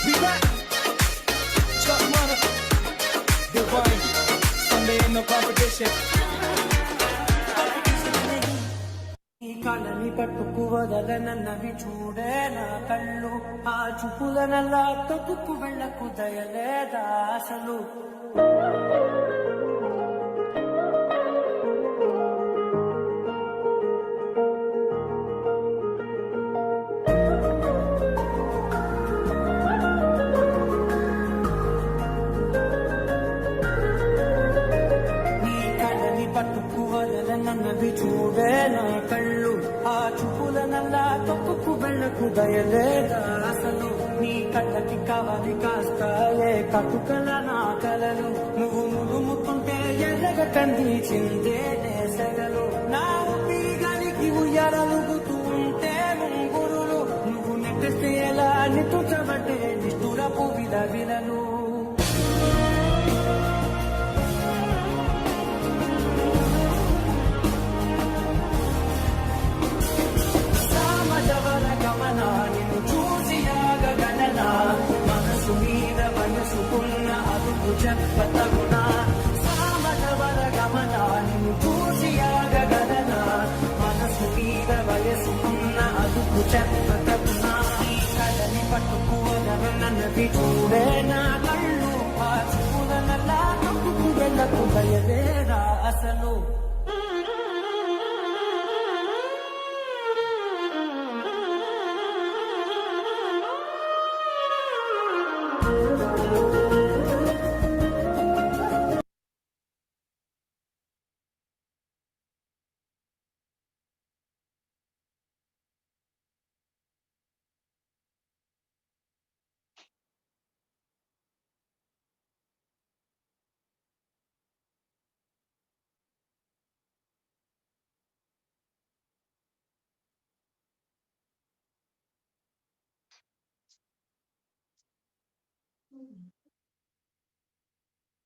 We back. Chuck Money, Divine, Sunday ain't no competition. ఈ కళని పట్టుకు వదలనన్నవి చూడే నా కళ్ళు ఆ చూపులనల్లా తొక్కుకు వెళ్ళకు దయలేదా అసలు నీ కళ్ళని పట్టుకు వదలనన్నవి చూడే నా కళ్ళు ఆ చూపులనల్లా తొక్కుకు వెళ్ళకు దయలేదా అసలు నీ కళ్ళకి కావాలి కాస్తాయే కట్టుకల నా కలలు నువ్వు ముడుముతుంటే ఎర్రగ కందిచిందే నేసగలు నా ఊపిరిగాలికి ఉయ్యాలలుగుతూ ఉంటే ముంగురులు నువ్వు నెట్టేస్తే ఎలా నిట్టుచబట్టే నిష్ఠురపు విలవిలను సామజవర గమన నిన్ను చూసి ఆగగలన మనసు మీద మనసుకున్న అదుపు చెప్పతగున సామజవర గమన నిన్ను చూసి ఆగగలన మనసు మీద వయసుకున్న అదుపు చెప్పతగున ఈ కళని పట్టుకోదనన్నవి చూడే నా కళ్ళు ఆ చూపులనల్లా తొక్కుకు వెళ్ళకు భయలేదా అసలు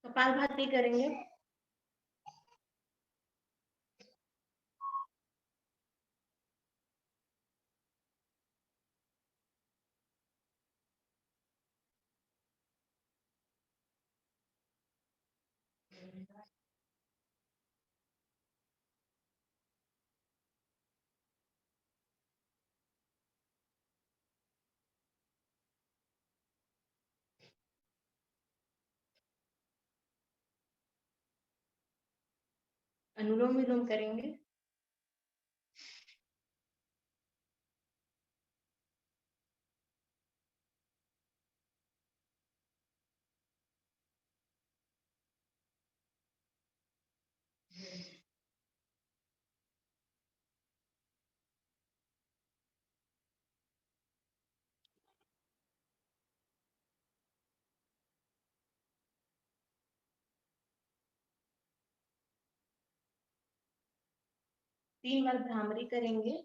कपालभाति करेंगे। अनुलोम विलोम करेंगे। 3 बार भ्रामरी करेंगे।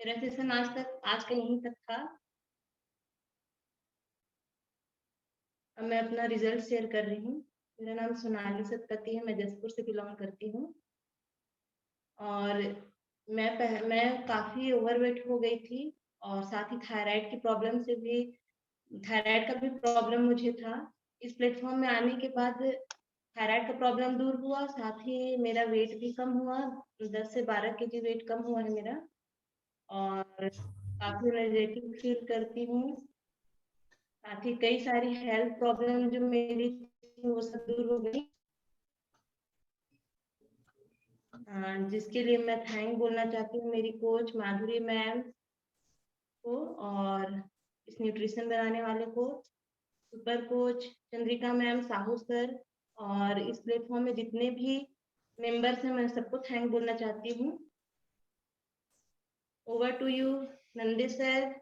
मेरा सेशन आज का यहीं तक था। अब मैं अपना रिजल्ट शेयर कर रही हूँ। मेरा नाम सोनाली सतपति है, मैं जसपुर से बिलोंग करती हूँ और मैं काफी ओवरवेट हो गई थी और साथ ही थायराइड की प्रॉब्लम से भी, थायराइड का भी प्रॉब्लम मुझे था। इस प्लेटफॉर्म में आने के बाद थायराइड का प्रॉब्लम दूर हुआ, साथ ही मेरा वेट भी कम हुआ, 10 से 12 केजी वेट कम हुआ है मेरा और काफी एनर्जेटिक फील करती हूँ। साथ ही कई सारी हेल्थ प्रॉब्लम जो मेरी थी वो सब दूर हो गई, जिसके लिए मैं थैंक बोलना चाहती हूँ मेरी कोच माधुरी मैम को और इस न्यूट्रिशन बनाने वाले को, super coach Chandrika ma'am, Sahu sir और इस प्लेटफॉर्म में जितने भी मेंबर्स हैं मैं सबको थैंक बोलना चाहती हूँ। Over to you Nandi sir.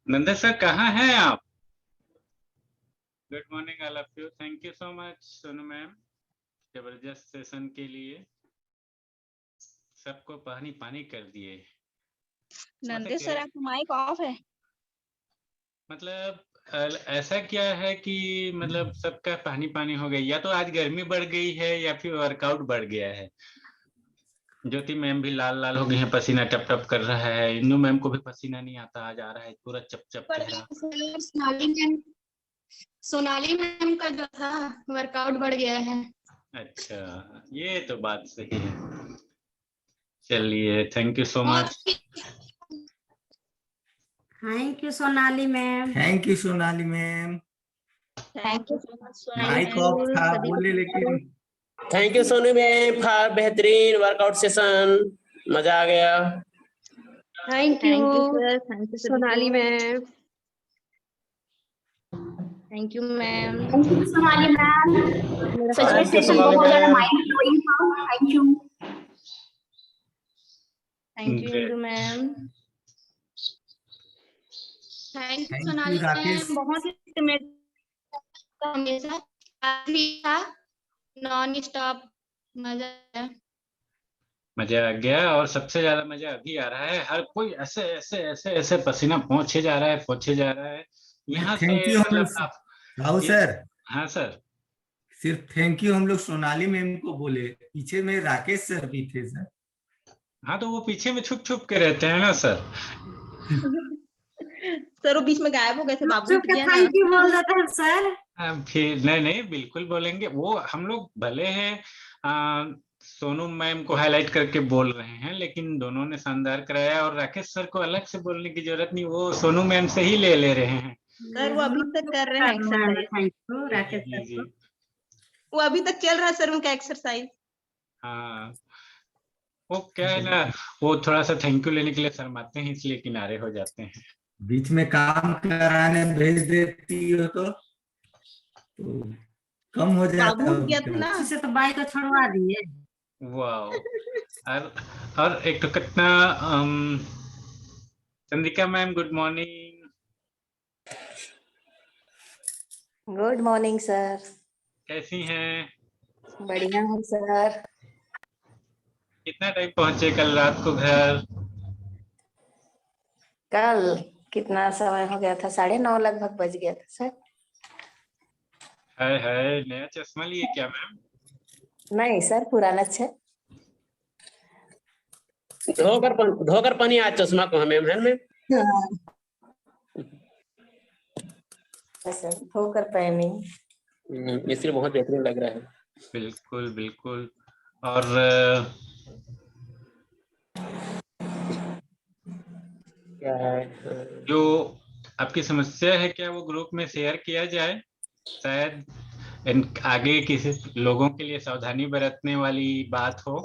Nande sir कहाँ हैं आप? Good morning all of you. Thank you so much Sonu ma'am, जबरदस्त सेशन के लिए। सबको पानी पानी कर दिए। नंदे सर आपका माइक ऑफ है। मतलब ऐसा क्या है कि मतलब सबका पानी पानी हो गया, या तो आज गर्मी बढ़ गई है या फिर वर्कआउट बढ़ गया है। ज्योति मैम भी लाल लाल हो गई है, पसीना टप टप कर रहा है। इंदू मैम को भी पसीना नहीं आता, आज आ रहा है पूरा चप चप चेहरा। सोनाली मैम का जो था वर्कआउट बढ़ गया है। अच्छा, ये तो बात सही है। चलिए, thank you so much. Thank you Sonali ma'am. Thank you Sonali ma'am. Thank you so much Sonali mike off था बोले लेकिन। Thank you Sonu ma'am for बेहतरीन वर्कआउट सेशन, मजा आ गया। Thank you sir, thank you Sonali ma'am. Thank you ma'am. Thank you Sonali ma'am. सच में session बहुत ज्यादा माइंड ब्लोइंग था। Thank you. Thank you Indu ma'am. Thank you Thank Sonali you, Rakesh. Ma'am, बहुत हमेशा था नॉन स्टॉप, मजा आया। मजा आ गया और सबसे ज्यादा मजा अभी आ रहा है। हर कोई ऐसे ऐसे ऐसे ऐसे पसीना पहुंचे जा रहा है, पहुंचे जा रहा है यहाँ से। थैंक यू हम लोग राहु सर। हाँ सर, सिर्फ थैंक यू हम लोग सोनाली मैम को बोले, पीछे में राकेश सर भी थे सर। हाँ तो वो पीछे में छुप छुप के रहते हैं ना सर। सर वो बीच में गायब हो गए थे, बाबू चुप के थैंक यू बोल देते हैं सर। फिर नहीं नहीं बिल्कुल बोलेंगे। वो हम लोग भले हैं सोनू मैम को हाईलाइट करके बोल रहे हैं, लेकिन दोनों ने शानदार कराया और राकेश सर को अलग से बोलने की जरूरत नहीं, वो सोनू मैम से ही ले रहे हैं। सर वो अभी तक कर रहे हैं exercise. Thank you Rakesh ji sir ji. को। वो अभी तक चल रहा है सर उनका एक्सरसाइज। हाँ, वो क्या है ना, वो थोड़ा सा थैंक यू लेने के लिए शर्माते हैं, इसलिए किनारे हो जाते हैं। बीच में काम कराने भेज देती हो तो कम हो जाता। से तो बाइक को छुड़वा दिए। वाह। और एक तो कितना Chandrika ma'am, good morning. Good morning sir. कैसी हैं? बढ़िया हूँ सर। कितना टाइम पहुंचे कल रात को घर? कल कितना समय हो गया था, 9:30 लगभग बज गया था सर। है नया चश्मा लिए क्या मैम? नहीं सर, पुराना है। धोकर पानी आज चश्मा को हमें है मैम। सर धोकर पहनी। इसलिए बहुत बेहतरीन लग रहा है। बिल्कुल बिल्कुल। और क्या है जो आपकी समस्या है, क्या वो ग्रुप में शेयर किया जाए? शायद आगे किसी लोगों के लिए सावधानी बरतने वाली बात हो।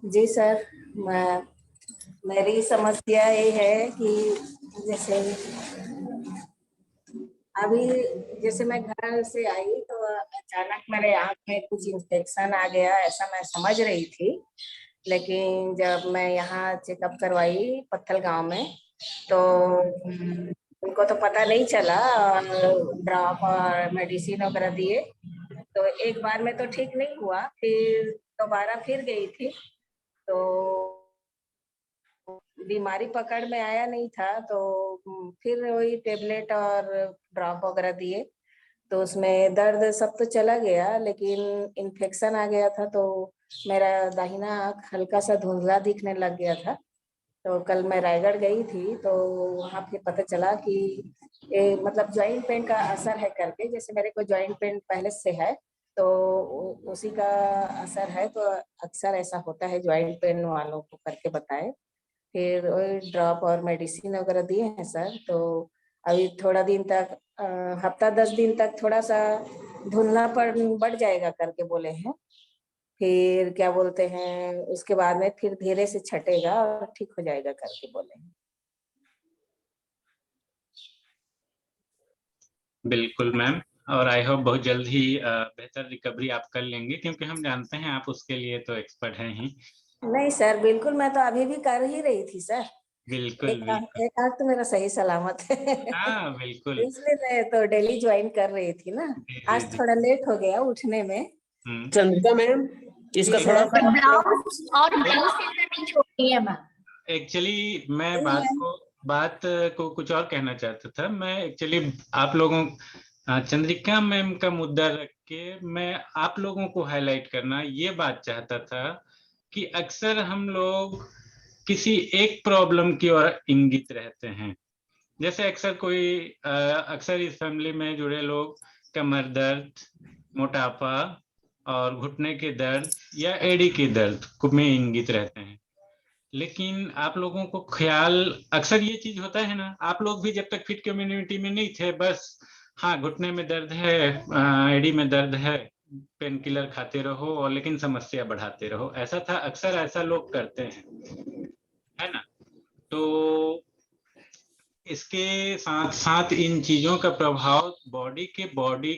जी सर, मेरी समस्या ये है कि जैसे अभी जैसे मैं घर से आई तो अचानक मेरे आँख में कुछ इन्फेक्शन आ गया, ऐसा मैं समझ रही थी। लेकिन जब मैं यहाँ चेकअप करवाई पत्थल गांव में तो उनको तो पता नहीं चला, ड्रॉप और मेडिसिन वगैरह दिए तो एक बार में तो ठीक नहीं हुआ, फिर दोबारा फिर गई थी तो बीमारी पकड़ में आया नहीं था, तो फिर वही टेबलेट और ड्रॉप वगैरह दिए तो उसमें दर्द सब तो चला गया, लेकिन इन्फेक्शन आ गया था तो मेरा दाहिना आँख हल्का सा धुंधला दिखने लग गया था। तो कल मैं रायगढ़ गई थी तो वहाँ पे पता चला कि मतलब जॉइंट पेन का असर है करके, जैसे मेरे को जॉइंट पेन पहले से है तो उसी का असर है, तो अक्सर ऐसा होता है जॉइंट पेन वालों को करके बताए। फिर ड्रॉप और मेडिसिन वगैरह दिए हैं सर। तो अभी थोड़ा दिन तक हफ्ता 10 दिन तक थोड़ा सा धुंधलापन बढ़ जाएगा करके बोले हैं, फिर क्या बोलते हैं उसके बाद में फिर धीरे से छटेगा और ठीक हो जाएगा करके बोले हैं। बिल्कुल मैम, और आई होप बहुत जल्द ही बेहतर रिकवरी आप कर लेंगे, क्योंकि हम जानते हैं आप उसके लिए तो एक्सपर्ट हैं ही। नहीं सर बिल्कुल, मैं तो अभी भी कर ही रही थी सर। बिल्कुल एक आँख तो मेरा सही सलामत है। हाँ बिल्कुल। इसलिए मैं तो डेली ज्वाइन कर रही थी ना। आज थोड़ा लेट हो गया उठने में। चंद्रिका मैम, इसका थोड़ा सा ब्लाउज और ब्लाउज नहीं छोड़ी है मैम। एक्चुअली मैं बात को कुछ और कहना चाहता था। मैं एक्चुअली आप लोगों चंद्रिका मैम का मुद्दा रख के मैं आप लोगों को हाईलाइट करना ये बात चाहता था कि अक्सर हम लोग किसी एक प्रॉब्लम की ओर इंगित रहते हैं। जैसे अक्सर इस फैमिली में जुड़े लोग कमर दर्द, मोटापा और घुटने के दर्द या एड़ी के दर्द में इंगित रहते हैं। लेकिन आप लोगों को ख्याल अक्सर ये चीज होता है ना, आप लोग भी जब तक फिट कम्युनिटी में नहीं थे, बस हाँ घुटने में दर्द है, एड़ी में दर्द है, पेन किलर खाते रहो और लेकिन समस्या बढ़ाते रहो, ऐसा था। अक्सर ऐसा लोग करते हैं, है ना। तो इसके साथ साथ इन चीजों का प्रभाव बॉडी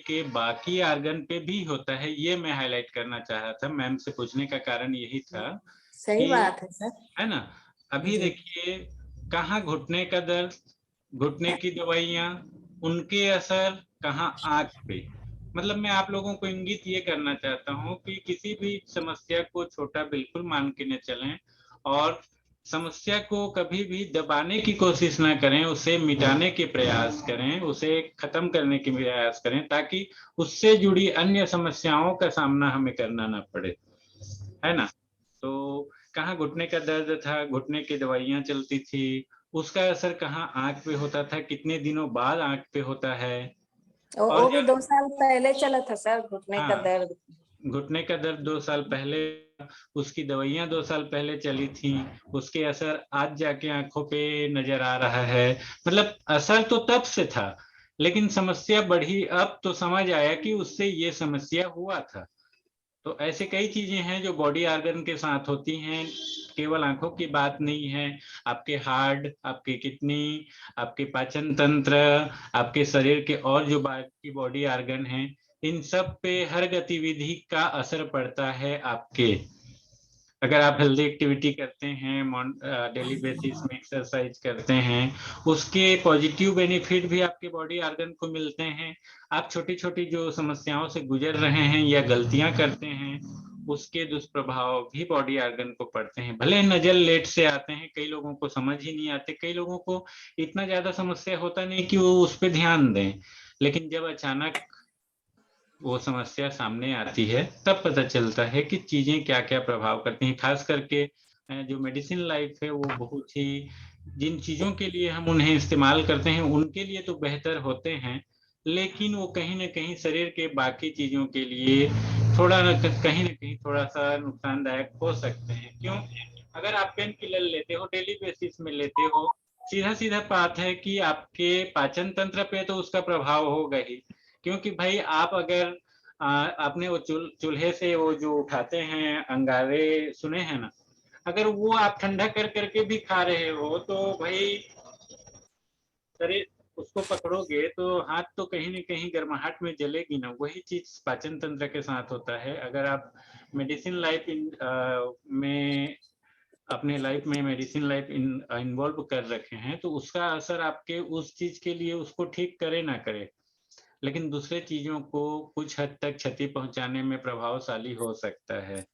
के बाकी आर्गन पे भी होता है, ये मैं हाईलाइट करना चाह रहा था। मैम से पूछने का कारण यही था। सही बात है सर, है ना। अभी देखिए कहाँ घुटने का दर्द, घुटने की दवाइयाँ, उनके असर कहाँ आँख पे। मतलब मैं आप लोगों को इंगित ये करना चाहता हूँ कि किसी भी समस्या को छोटा बिल्कुल मान के न चलें और समस्या को कभी भी दबाने की कोशिश ना करें, उसे मिटाने के प्रयास करें, उसे खत्म करने के प्रयास करें, ताकि उससे जुड़ी अन्य समस्याओं का सामना हमें करना ना पड़े, है ना। तो कहाँ घुटने का दर्द था, घुटने की दवाइयाँ चलती थी, उसका असर कहाँ आँख पे होता था, कितने दिनों बाद आँख पे होता है। वो भी 2 साल पहले चला था सर घुटने का दर्द। घुटने का दर्द 2 साल पहले, उसकी दवाइयाँ 2 साल पहले चली थी, उसके असर आज जाके आंखों पे नजर आ रहा है। मतलब असर तो तब से था, लेकिन समस्या बढ़ी अब तो समझ आया कि उससे ये समस्या हुआ था। तो ऐसे कई चीजें हैं जो बॉडी ऑर्गन के साथ होती हैं, केवल आंखों की बात नहीं है। आपके हार्ट, आपके किडनी, आपके पाचन तंत्र, आपके शरीर के और जो बाकी बॉडी ऑर्गन हैं, इन सब पे हर गतिविधि का असर पड़ता है आपके। अगर आप हेल्दी एक्टिविटी करते हैं, डेली बेसिस में एक्सरसाइज करते हैं, उसके पॉजिटिव बेनिफिट भी आपके बॉडी ऑर्गन को मिलते हैं। आप छोटी छोटी जो समस्याओं से गुजर रहे हैं या गलतियां करते हैं, उसके दुष्प्रभाव भी बॉडी ऑर्गन को पड़ते हैं। भले नजर लेट से आते हैं, कई लोगों को समझ ही नहीं आते, कई लोगों को इतना ज्यादा समस्या होता नहीं कि वो उस पर ध्यान दें, लेकिन जब अचानक वो समस्या सामने आती है तब पता चलता है कि चीजें क्या क्या प्रभाव करती हैं। खास करके जो मेडिसिन लाइफ है वो बहुत ही, जिन चीजों के लिए हम उन्हें इस्तेमाल करते हैं उनके लिए तो बेहतर होते हैं, लेकिन वो कहीं ना कहीं शरीर के बाकी चीजों के लिए थोड़ा न कहीं थोड़ा सा नुकसानदायक हो सकते हैं। क्यों? अगर आप पेन किलर लेते हो, डेली बेसिस में लेते हो, सीधा सीधा बात है कि आपके पाचन तंत्र पे तो उसका प्रभाव होगा ही, क्योंकि भाई आप अगर आपने वो चूल्हे से वो जो उठाते हैं अंगारे सुने हैं ना, अगर वो आप ठंडा कर करके भी खा रहे हो तो भाई शरीर उसको पकड़ोगे तो हाथ तो कहीं न कहीं गर्माहट में जलेगी ना। वही चीज पाचन तंत्र के साथ होता है। अगर आप मेडिसिन लाइफ में अपने लाइफ में मेडिसिन लाइफ इन्वॉल्व कर रखे हैं तो उसका असर आपके उस चीज के लिए उसको ठीक करे ना करे, लेकिन दूसरे चीजों को कुछ हद तक क्षति पहुंचाने में प्रभावशाली हो सकता है।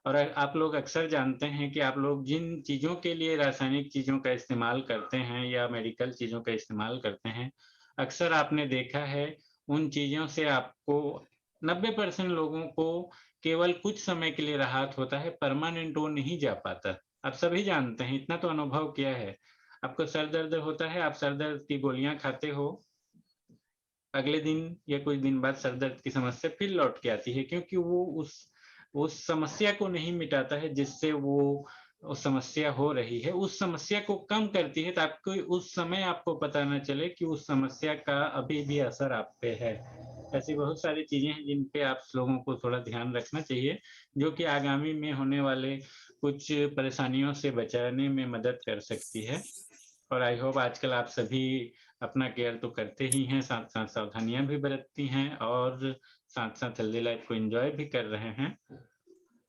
और आप लोग अक्सर जानते हैं कि आप लोग जिन चीजों के लिए रासायनिक चीजों का इस्तेमाल करते हैं या मेडिकल चीजों का इस्तेमाल करते हैं, अक्सर आपने देखा है उन चीजों से आपको 90% लोगों को केवल कुछ समय के लिए राहत होता है, परमानेंट वो नहीं जा पाता। आप सभी जानते हैं, इतना तो अनुभव किया है। आपको सर दर्द होता है, आप सर दर्द की गोलियां खाते हो, अगले दिन या कुछ दिन बाद सर दर्द की समस्या फिर लौट के आती है, क्योंकि वो उस समस्या को नहीं मिटाता है जिससे वो उस समस्या हो रही है, उस समस्या को कम करती है ताकि उस समय आपको पता न चले कि उस समस्या का अभी भी असर आप पे है। ऐसी बहुत सारी चीजें हैं जिन पे आप लोगों को थोड़ा ध्यान रखना चाहिए, जो कि आगामी में होने वाले कुछ परेशानियों से बचाने में मदद कर सकती है। और आई होप आजकल आप सभी अपना केयर तो करते ही हैं, साथ साथ सावधानियां भी बरतती हैं और साथ साथ हेल्दी लाइफ को एंजॉय भी कर रहे हैं।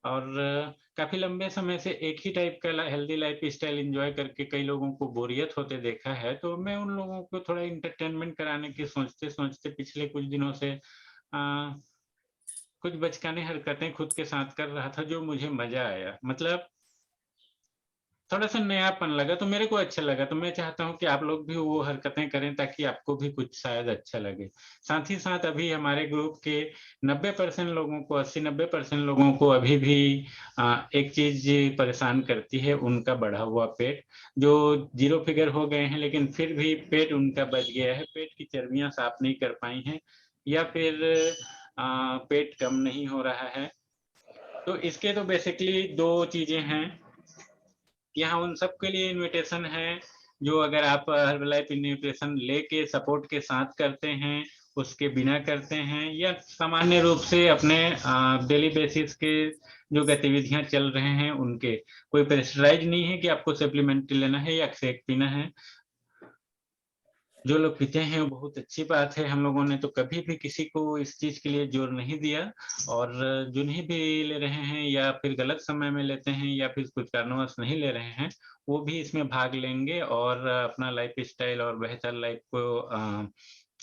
और काफी लंबे समय से एक ही टाइप का हेल्दी लाइफ स्टाइल एंजॉय करके कई लोगों को बोरियत होते देखा है, तो मैं उन लोगों को थोड़ा इंटरटेनमेंट कराने की सोचते सोचते पिछले कुछ दिनों से कुछ बचकाने हरकतें खुद के साथ कर रहा था, जो मुझे मजा आया। मतलब थोड़ा सा नयापन लगा तो मेरे को अच्छा लगा, तो मैं चाहता हूं कि आप लोग भी वो हरकतें करें ताकि आपको भी कुछ शायद अच्छा लगे। साथ ही साथ अभी हमारे ग्रुप के 90% लोगों को 80-90% लोगों को अभी भी एक चीज परेशान करती है, उनका बढ़ा हुआ पेट। जो 0 फिगर हो गए हैं लेकिन फिर भी पेट उनका बच गया है, पेट की चर्बियां साफ नहीं कर पाई हैं या फिर पेट कम नहीं हो रहा है। तो इसके तो बेसिकली 2 चीजें हैं। यहाँ उन सब के लिए इनविटेशन है जो अगर आप हर्बलाइफ न्यूट्रिशन लेके सपोर्ट के साथ करते हैं, उसके बिना करते हैं, या सामान्य रूप से अपने डेली बेसिस के जो गतिविधियां चल रहे हैं उनके, कोई प्रेशराइज नहीं है कि आपको सप्लीमेंट लेना है या शेक पीना है। जो लोग पीते हैं वो बहुत अच्छी बात है, हम लोगों ने तो कभी भी किसी को इस चीज के लिए जोर नहीं दिया। और जो नहीं भी ले रहे हैं या फिर गलत समय में लेते हैं या फिर कुछ कारणवश नहीं ले रहे हैं, वो भी इसमें भाग लेंगे और अपना लाइफ स्टाइल और बेहतर लाइफ को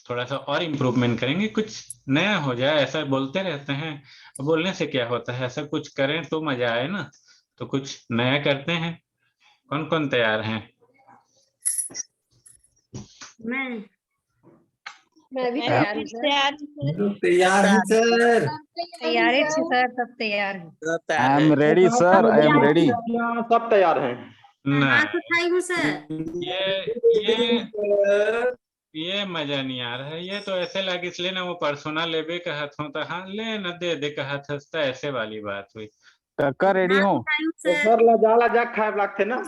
थोड़ा सा और इम्प्रूवमेंट करेंगे, कुछ नया हो जाए। ऐसा बोलते रहते हैं, बोलने से क्या होता है, ऐसा कुछ करें तो मजा आए ना। तो कुछ नया करते हैं। कौन कौन तैयार हैं? मैं भी तैयार हूँ तैयार हैं सर। तैयार है सर, सब तैयार है। I am ready sir, I am ready. सब तैयार हैं। हाथ उठाई हूँ सर। ये मजा नहीं आ रहा है। ये तो ऐसे लगे इसलिए ना वो परसोना लेबे कहत हूँ तो हाँ ले न दे दे कहत हंसता, ऐसे वाली बात हुई। कक्का रेडी हूँ सर लजा खाए लगते ना।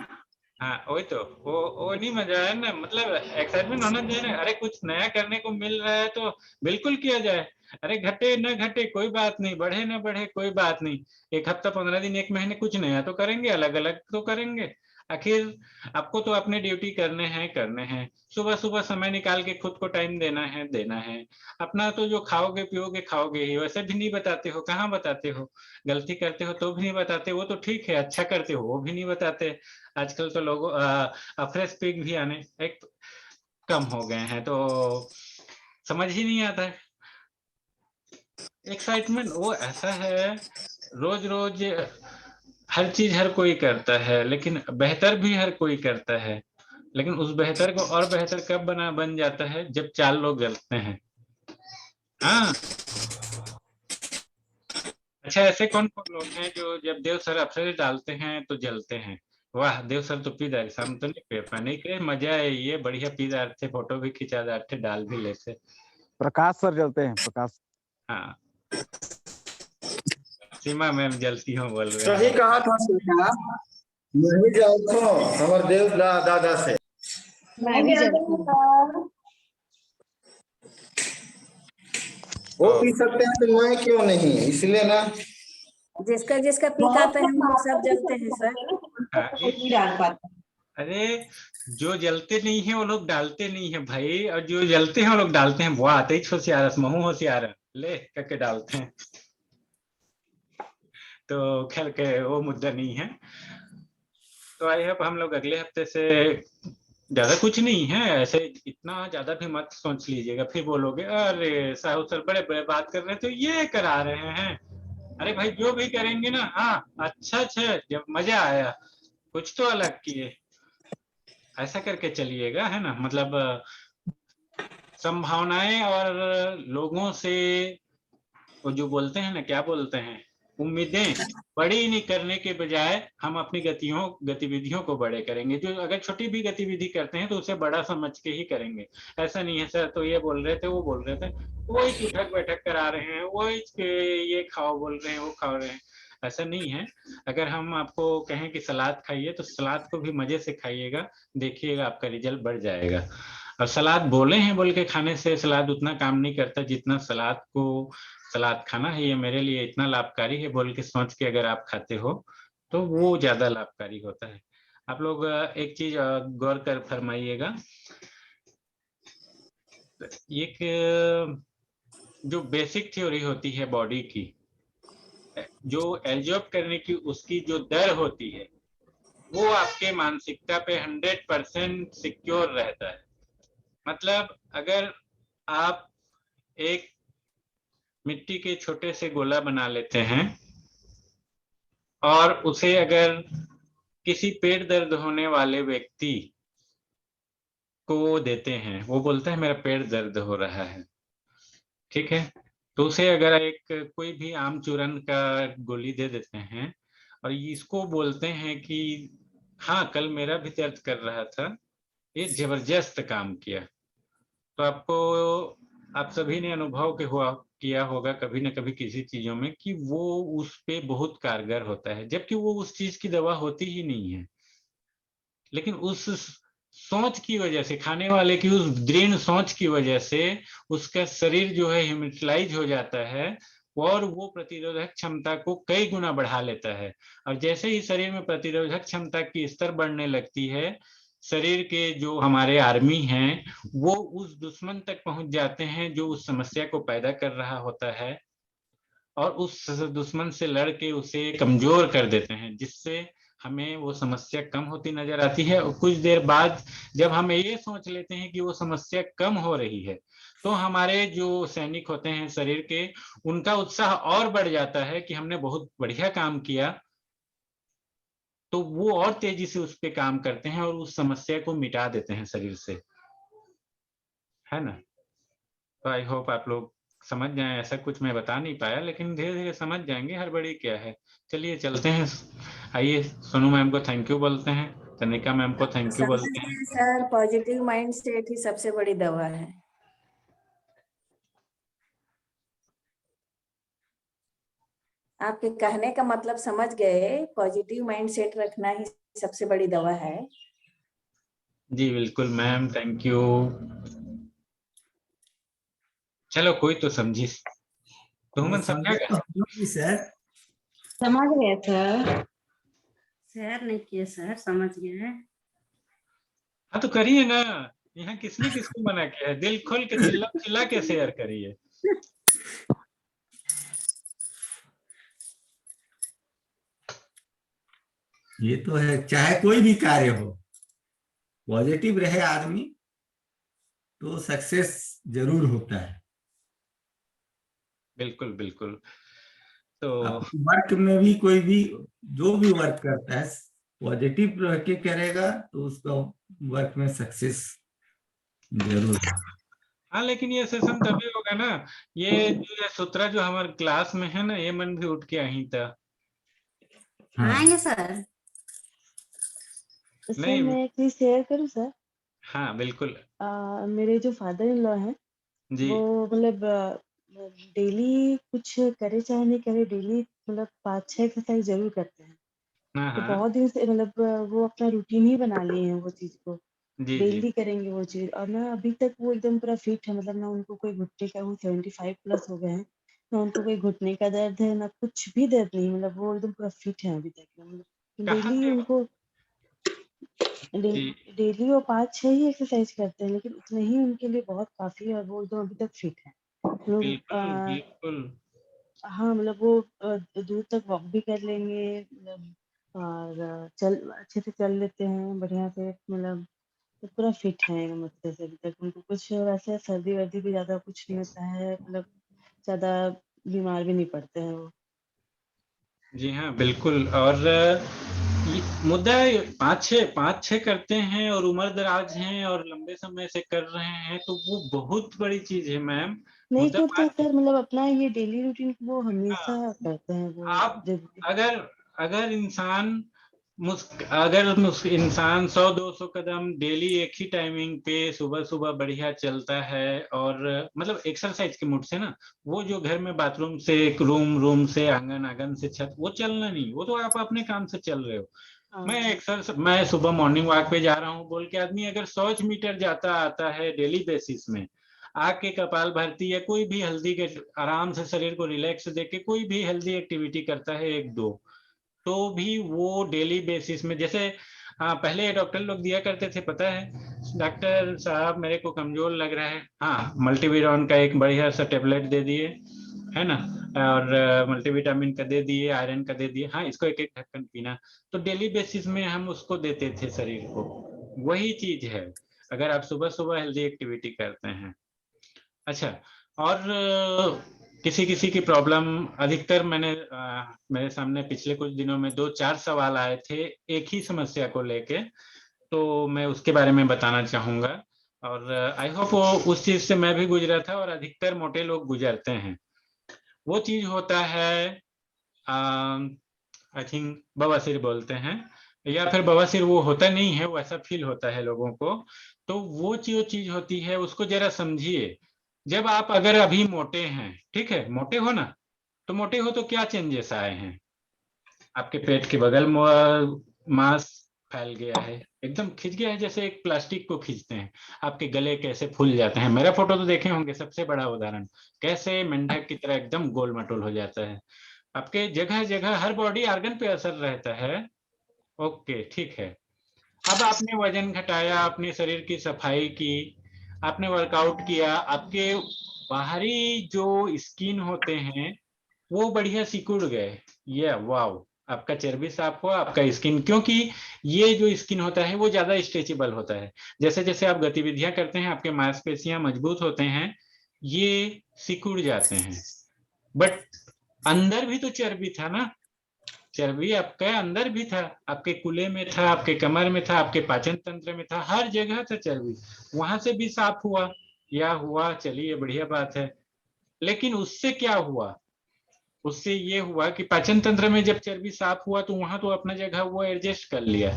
हाँ वही तो वो नहीं मजा है ना, मतलब एक्साइटमेंट होना चाहिए ना। अरे कुछ नया करने को मिल रहा है तो बिल्कुल किया जाए। अरे घटे न घटे कोई बात नहीं, बढ़े न बढ़े कोई बात नहीं। 1 हफ्ता 15 दिन 1 महीने कुछ नया तो करेंगे, अलग अलग तो करेंगे। आखिर आपको तो अपने ड्यूटी करने हैं। सुबह सुबह समय निकाल के खुद को टाइम देना है। अपना तो जो खाओगे ही। वैसे भी नहीं बताते हो, कहाँ बताते हो? गलती करते हो तो भी नहीं बताते, वो तो ठीक है। अच्छा करते हो वो भी नहीं बताते। आजकल तो लोगों अफ्रेश पिक भी आने एक कम हो गए हैं, तो समझ ही नहीं आता है। एक्साइटमेंट वो ऐसा है, रोज रोज हर चीज हर कोई करता है, लेकिन बेहतर भी हर कोई करता है। लेकिन उस बेहतर को और बेहतर कब बन जाता है? जब 4 लोग जलते हैं। हाँ अच्छा, ऐसे कौन कौन लोग हैं जो जब देव सर अप्सरे डालते हैं तो जलते हैं? वाह, देव सर तो पीदार, हम तो नहीं पे पानी के मजा है, ये बढ़िया पीदार थे, फोटो भी खिंचादार थे, डाल भी लेते। प्रकाश सर जलते हैं, प्रकाश। हाँ, सीमा मैम जलती हूँ बोल रहे सही कहा था सीमा, मैं भी जलता हूँ हमारे देव दादा से। मैं भी जलती हूँ। वो पी सकते हैं तो मैं क्यों नहीं, इसलिए ना जिसका जिसका पीता है हम लोग सब जलते हैं सर। अरे जो जलते नहीं है वो लोग डालते नहीं है भाई, और जो जलते हैं वो लोग डालते हैं। वो आते ही होशियार, महू होशियार ले करके डालते हैं। तो खैर के वो मुद्दा नहीं है। तो आई होप हम लोग अगले हफ्ते से, ज्यादा कुछ नहीं है ऐसे, इतना ज्यादा भी मत सोच लीजिएगा, फिर बोलोगे अरे साहू सर बड़े बड़े बात कर रहे थे, ये करा रहे हैं। अरे भाई जो भी करेंगे ना, हाँ अच्छा जब मजा आया, कुछ तो अलग किए, ऐसा करके चलिएगा, है ना। मतलब संभावनाएं और लोगों से वो जो बोलते हैं ना, क्या बोलते हैं, उम्मीदें बड़ी नहीं करने के बजाय हम अपनी गतिविधियों को बड़े करेंगे। जो अगर छोटी भी गतिविधि करते हैं तो उसे बड़ा समझ के ही करेंगे। ऐसा नहीं है सर तो ये बोल रहे थे, वो बोल रहे थे, वही उठक बैठक करा रहे हैं, वही ये खाओ बोल रहे हैं, वो खा रहे हैं, ऐसा नहीं है। अगर हम आपको कहें कि सलाद खाइए तो सलाद को भी मजे से खाइएगा, देखिएगा आपका रिजल्ट बढ़ जाएगा। और सलाद बोले हैं बोल के खाने से सलाद उतना काम नहीं करता जितना सलाद खाना है, ये मेरे लिए इतना लाभकारी है बोल के सोच के अगर आप खाते हो तो वो ज्यादा लाभकारी होता है। आप लोग एक चीज गौर कर फरमाइएगा, एक जो बेसिक थ्योरी होती है बॉडी की, जो एब्जॉर्ब करने की उसकी जो दर होती है, वो आपके मानसिकता पे 100% सिक्योर रहता है। मतलब अगर आप एक मिट्टी के छोटे से गोला बना लेते हैं और उसे अगर किसी पेट दर्द होने वाले व्यक्ति को देते हैं, वो बोलता है मेरा पेट दर्द हो रहा है, ठीक है, तो उसे अगर एक कोई भी आम चूरन का गोली दे देते हैं और इसको बोलते हैं कि हाँ कल मेरा भी दर्द कर रहा था, ये जबरदस्त काम किया, तो आप सभी ने अनुभव किया होगा कभी न कभी किसी चीजों में कि वो उस पे बहुत कारगर होता है, जबकि वो उस चीज की दवा होती ही नहीं है। लेकिन उस सोच की वजह से, खाने वाले की उस दृढ़ सोच की वजह से उसका शरीर जो है ह्यूमिटलाइज हो जाता है और वो प्रतिरोधक क्षमता को कई गुना बढ़ा लेता है। और जैसे ही शरीर में प्रतिरोधक क्षमता की स्तर बढ़ने लगती है, शरीर के जो हमारे आर्मी हैं वो उस दुश्मन तक पहुंच जाते हैं जो उस समस्या को पैदा कर रहा होता है, और उस दुश्मन से लड़ के उसे कमजोर कर देते हैं, जिससे हमें वो समस्या कम होती नजर आती है। और कुछ देर बाद जब हम ये सोच लेते हैं कि वो समस्या कम हो रही है, तो हमारे जो सैनिक होते हैं शरीर के, उनका उत्साह और बढ़ जाता है कि हमने बहुत बढ़िया काम किया, तो वो और तेजी से उस पे काम करते हैं और उस समस्या को मिटा देते हैं शरीर से, है ना। तो आई होप आप लोग समझ जाएं। ऐसा कुछ मैं बता नहीं पाया, लेकिन धीरे धीरे समझ जाएंगे, हड़बड़ी क्या है। चलिए चलते हैं, आइए सोनू मैम को थैंक यू बोलते हैं, तनिका मैम को थैंक यू बोलते हैं। सर पॉजिटिव माइंड सेट ही सबसे बड़ी दवा है। आपके कहने का मतलब समझ गए, पॉजिटिव माइंड सेट रखना ही सबसे बड़ी दवा है। जी बिल्कुल मैम, थैंक यू। चलो कोई तो समझी, तुम समझा क्या? सर समझ गए सर नहीं किए सर, समझ गए। हाँ तो करिए ना, यहाँ किसने किसको मना किया है? दिल खोल के चिल्ला के शेयर करिए। ये तो है, चाहे कोई भी कार्य हो, पॉजिटिव रहे आदमी तो सक्सेस जरूर होता है। बिल्कुल बिल्कुल। तो वर्क में भी कोई भी जो भी वर्क करता है पॉजिटिव रह के करेगा तो उसका वर्क में सक्सेस जरूर है। हाँ लेकिन ये सेशन तभी होगा होगा ना, ये जो ये सूत्रा जो हमारे क्लास में है ना, ये मन भी उठ के आई था। आएंगे सर। सर नहीं, मैं एक चीज शेयर करूँ सर। हाँ बिल्कुल मेरे जो फादर इन लॉ हैं जी। वो मतलब डेली कुछ करे चाहे नहीं करे, डेली मतलब 5-6 एक्सरसाइज जरूर करते हैं। हाँ तो हाँ बहुत दिन से मतलब वो अपना रूटीन ही बना लिए हैं वो चीज को, जी जी डेली करेंगे वो चीज। और ना अभी तक वो एकदम पूरा फिट है, मतलब ना उनको कोई घुटने का, वो 75 प्लस हो गए हैं, ना उनको कोई घुटने का दर्द है ना कुछ भी दर्द नहीं, मतलब वो एकदम पूरा फिट है अभी तक। मतलब कहाँ डेली से उनको जी डेली वो 5-6 ही एक्सरसाइज करते हैं, लेकिन उतने ही उनके लिए बहुत काफी है और वो एकदम अभी तक फिट है। मतलब बिल्कुल बिल्कुल हाँ मतलब वो दूर तक वॉक भी कर लेंगे, मतलब और चल अच्छे से चल लेते हैं बढ़िया से, मतलब तो पूरा फिट है एकदम अच्छे से। अभी तक उनको कुछ वैसे सर्दी वर्दी भी ज्यादा कुछ नहीं होता है, मतलब ज्यादा बीमार भी नहीं पड़ते हैं वो। जी हाँ बिल्कुल। और ये मुद्दा है, पाँच छः करते हैं और उम्र दराज हैं और लंबे समय से कर रहे हैं, तो वो बहुत बड़ी चीज है मैम। नहीं मुद्दा करते बात सर, मतलब अपना ये डेली रूटीन वो हाँ, हमेशा करते हैं वो आप जब। अगर अगर इंसान इंसान 100-200 कदम डेली एक ही टाइमिंग पे सुबह सुबह बढ़िया चलता है, और मतलब एक्सरसाइज के मूड से ना, वो जो घर में बाथरूम से रूम से आंगन, आंगन से छत, वो चलना नहीं, वो तो आप अपने काम से चल रहे हो। मैं सुबह मॉर्निंग वॉक पे जा रहा हूँ बोल के आदमी अगर 100 मीटर जाता आता है डेली बेसिस में, आके कपाल भारती या कोई भी हेल्दी के आराम से शरीर को रिलैक्स देके कोई भी हेल्दी एक्टिविटी करता है 1-2, तो भी वो डेली बेसिस में, जैसे पहले डॉक्टर लोग दिया करते थे, पता है डॉक्टर साहब मेरे को कमजोर लग रहा है, हाँ मल्टीविटामिन का एक बढ़िया सा टेबलेट दे दिए, है ना, और मल्टीविटामिन का दे दिए, आयरन का दे दिए, हाँ इसको एक एक ढक्कन पीना। तो डेली बेसिस में हम उसको देते थे शरीर को। वही चीज है अगर आप सुबह सुबह हेल्दी एक्टिविटी करते हैं। अच्छा, और किसी किसी की प्रॉब्लम, अधिकतर मेरे सामने पिछले कुछ दिनों में 2-4 सवाल आए थे एक ही समस्या को लेके, तो मैं उसके बारे में बताना चाहूंगा। और आई होप वो उस चीज से मैं भी गुजरा था और अधिकतर मोटे लोग गुजरते हैं। वो चीज होता है आई थिंक बवासीर बोलते हैं, या फिर बवासीर वो होता नहीं है, वो ऐसा फील होता है लोगों को। तो वो चीज होती है, उसको जरा समझिए। जब आप अगर अभी मोटे हैं, ठीक है, मोटे हो ना, तो मोटे हो तो क्या चेंजेस आए हैं? आपके पेट के बगल मांस फैल गया है, एकदम खिंच गया है, जैसे एक प्लास्टिक को खींचते हैं। आपके गले कैसे फूल जाते हैं, मेरा फोटो तो देखे होंगे, सबसे बड़ा उदाहरण, कैसे मेंढक की तरह एकदम गोल मटोल हो जाता है। आपके जगह जगह हर बॉडी ऑर्गन पे असर रहता है। ओके ठीक है। अब आपने वजन घटाया, अपने शरीर की सफाई की, आपने वर्कआउट किया, आपके बाहरी जो स्किन होते हैं वो बढ़िया सिकुड़ गए, ये वाओ, आपका चर्बी साफ हुआ, आपका स्किन, क्योंकि ये जो स्किन होता है वो ज्यादा स्ट्रेचेबल होता है। जैसे जैसे आप गतिविधियां करते हैं आपके मांसपेशियां मजबूत होते हैं, ये सिकुड़ जाते हैं। बट अंदर भी तो चर्बी था ना, चर्बी आपके अंदर भी था, आपके कूल्हे में था, आपके कमर में था, आपके पाचन तंत्र में था, हर जगह था चर्बी, वहां से भी साफ हुआ या हुआ, चलिए बढ़िया बात है। लेकिन उससे क्या हुआ? उससे ये हुआ कि पाचन तंत्र में जब चर्बी साफ हुआ तो वहां तो अपना जगह वो एडजस्ट कर लिया,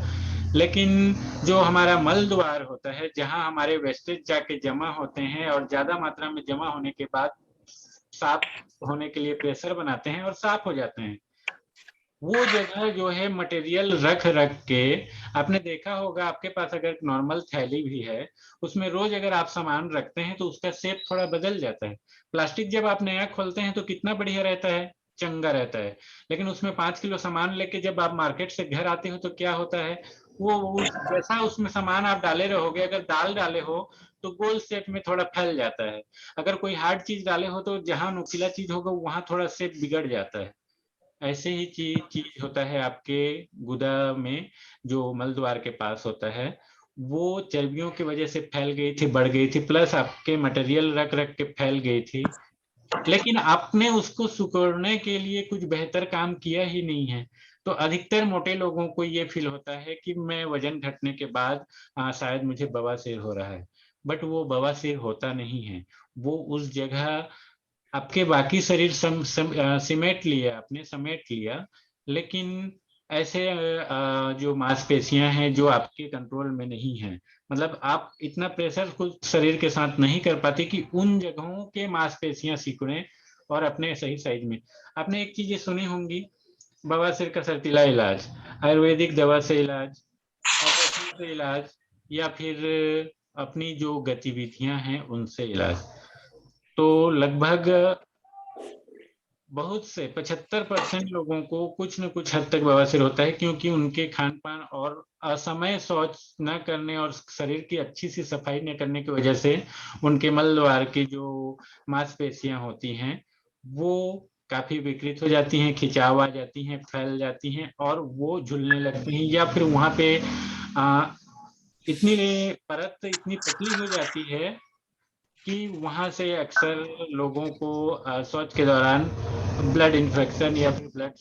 लेकिन जो हमारा मल द्वार होता है, जहां हमारे वेस्टेज जाके जमा होते हैं और ज्यादा मात्रा में जमा होने के बाद साफ होने के लिए प्रेशर बनाते हैं और साफ हो जाते हैं, वो जगह जो है मटेरियल रख रख के, आपने देखा होगा आपके पास अगर नॉर्मल थैली भी है, उसमें रोज अगर आप सामान रखते हैं तो उसका शेप थोड़ा बदल जाता है। प्लास्टिक जब आप नया खोलते हैं तो कितना बढ़िया रहता है, चंगा रहता है, लेकिन उसमें 5 किलो सामान लेके जब आप मार्केट से घर आते हो तो क्या होता है, वो जैसा उसमें सामान आप डाले रहोगे, अगर दाल डाले हो तो गोल शेप में थोड़ा फैल जाता है, अगर कोई हार्ड चीज डाले हो तो जहां नुकीला चीज होगा वहां थोड़ा शेप बिगड़ जाता है। ऐसे ही चीज होता है आपके गुदा में, जो मल द्वार के पास होता है, वो चर्बियों की वजह से फैल गई थी, बढ़ गई थी, प्लस आपके मटेरियल रख रख के फैल गई थी, लेकिन आपने उसको सिकुड़ने के लिए कुछ बेहतर काम किया ही नहीं है। तो अधिकतर मोटे लोगों को ये फील होता है कि मैं वजन घटने के बाद शायद मुझे बवासीर हो रहा है। बट वो बवासीर होता नहीं है। वो उस जगह आपके बाकी शरीर समेट लिया, आपने समेट लिया, लेकिन ऐसे जो मांसपेशियां हैं जो आपके कंट्रोल में नहीं है, मतलब आप इतना प्रेशर खुद शरीर के साथ नहीं कर पाते कि उन जगहों के मांसपेशियां सिकुड़ें और अपने सही साइज में। आपने एक चीज ये सुनी होंगी, बवासीर का सरतीला इलाज, आयुर्वेदिक दवा से इलाज, ऑपरेशन से इलाज, या फिर अपनी जो गतिविधियां हैं उनसे इलाज। तो लगभग बहुत से 75% लोगों को कुछ न कुछ हद तक बवासीर होता है, क्योंकि उनके खान पान और असमय शौच न करने और शरीर की अच्छी सी सफाई न करने की वजह से उनके मल द्वार की जो मांसपेशियां होती हैं वो काफी विकृत हो जाती हैं, खिंचाव आ जाती हैं, फैल जाती हैं और वो झुलने लगती हैं, या फिर वहां पे इतनी परत इतनी पतली हो जाती है कि वहां से अक्सर लोगों को शौच के दौरान ब्लड इन्फेक्शन या फिर ब्लड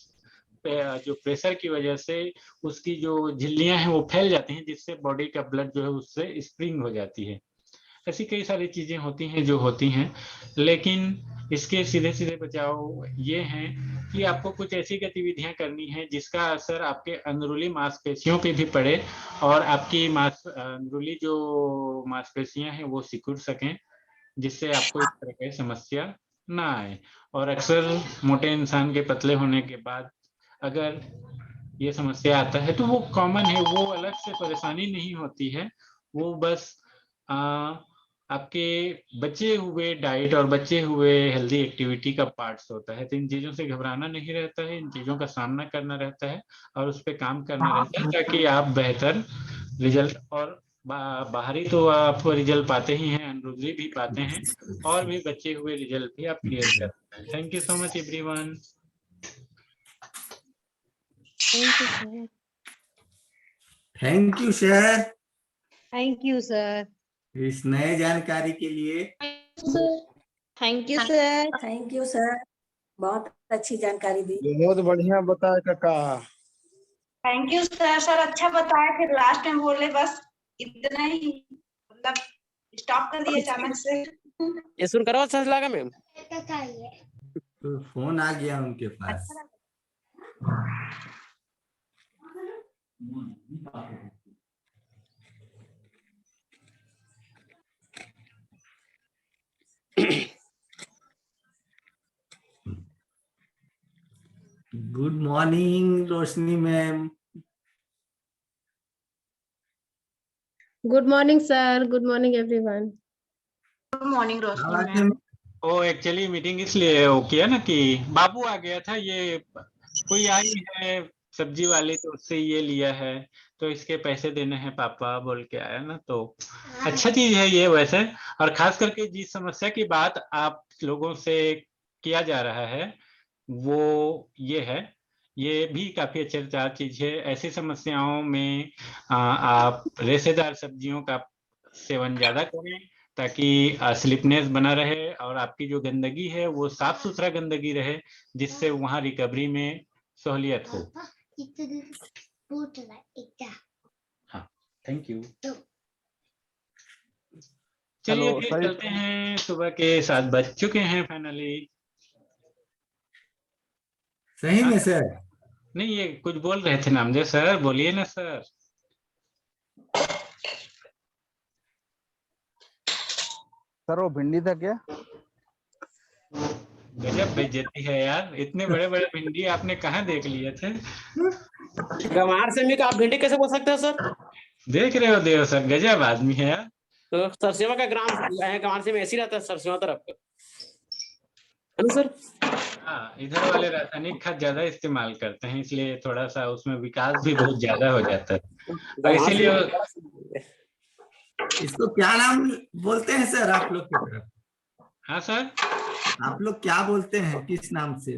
जो प्रेशर की वजह से उसकी जो झिल्लियां हैं वो फैल जाती हैं, जिससे बॉडी का ब्लड जो है उससे स्प्रिंग हो जाती है। ऐसी कई सारी चीजें होती हैं जो होती हैं, लेकिन इसके सीधे सीधे बचाव ये हैं कि आपको कुछ ऐसी गतिविधियां करनी है जिसका असर आपके अंदरूनी मांसपेशियों पे भी पड़े और आपकी अंदरूनी जो मांसपेशियां हैं वो सिकुड़ सकें, जिससे आपको इस तरह की समस्या ना आए। और अक्सर मोटे इंसान के पतले होने के बाद अगर ये समस्या आता है तो वो कॉमन है, वो अलग से परेशानी नहीं होती है, वो बस आपके बचे हुए डाइट और बचे हुए हेल्दी एक्टिविटी का पार्ट्स होता है। तो इन चीजों से घबराना नहीं रहता है, इन चीजों का सामना करना रहता है और उस पर काम करना रहता है ताकि आप बेहतर रिजल्ट और बाहरी तो आप रिजल्ट पाते ही हैं, अंदरूनी भी पाते हैं और भी बचे हुए रिजल्ट भी आप क्लियर करते हैं। Thank you so much everyone. Thank you sir. Thank you sir इस नए जानकारी के लिए। Thank you sir. Thank you sir, बहुत अच्छी जानकारी दी। बहुत बढ़िया बताया काका। Thank you sir. सर अच्छा बताया, फिर लास्ट में बोले बस इतना ही, मतलब स्टॉप कर दिया अचानक से। ये सुनकर अच्छा लगा मैम। तो फोन आ गया उनके पास। Good morning Roshni ma'am. Good morning sir. Good morning everyone. Good morning Roshni ma'am. Oh actually meeting इसलिए वो किया ना कि बाबू आ गया था, ये कोई आई है सब्जी वाली तो उससे ये लिया है तो इसके पैसे देने हैं पापा बोल के आया ना, तो अच्छा चीज है ये वैसे। और खास करके जिस समस्या की बात आप लोगों से किया जा रहा है वो ये है, ये भी काफी अच्छा चीज है। ऐसी समस्याओं में आप रेशेदार सब्जियों का सेवन ज्यादा करें ताकि स्लिपनेस बना रहे और आपकी जो गंदगी है वो साफ सुथरा गंदगी रहे, जिससे वहां रिकवरी में सहूलियत हो। हाँ थैंक यू। चलिए फिर चलते हैं, सुबह के 7 बज चुके हैं फाइनली। सही में सर? नहीं ये कुछ बोल रहे थे नामदेव सर, बोलिए ना सर। सर वो भिंडी था क्या? गजब बेइज्जती है यार, इतने बड़े बड़े भिंडी आपने कहाँ देख लिए थे? गंवार से भी आप भिंडी कैसे बोल सकते हो सर? देख रहे हो देव सर, गजब आदमी है यार। तो सरसेवा का ग्राम गंवार से में ऐसी रहता है सरसेवा तरफ का, है ना सर? हाँ इधर वाले रासायनिक खाद ज्यादा इस्तेमाल करते हैं, इसलिए थोड़ा सा उसमें विकास भी बहुत ज्यादा हो जाता है, इसीलिए। इसको क्या नाम बोलते हैं सर आप लोग की तरफ? हाँ सर आप लोग क्या बोलते हैं, किस नाम से?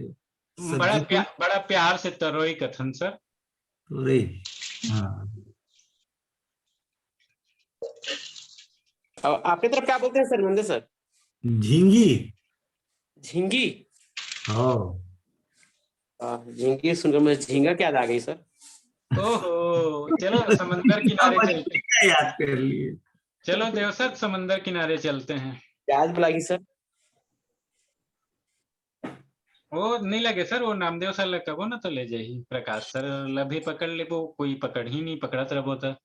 बड़ा प्यार से तरोई कथन सर। तरोई। हाँ आपकी तरफ क्या बोलते हैं सर नंदे सर? झींगी। झींगी? हाँ झींगी सुनकर मुझे झींगा क्या याद आ गई सर। ओहो चलो समंदर किनारे चलते हैं। याद कर लिए। चलो देवसर समंदर किनारे चलते हैं। जहाज बुलागी सर। वो नहीं लगे सर, वो नामदेव सर लग वो ना तो ले जाही प्रकाश सर लभी पकड़ ले, वो कोई पकड़ ही नहीं पकड़त रहो था।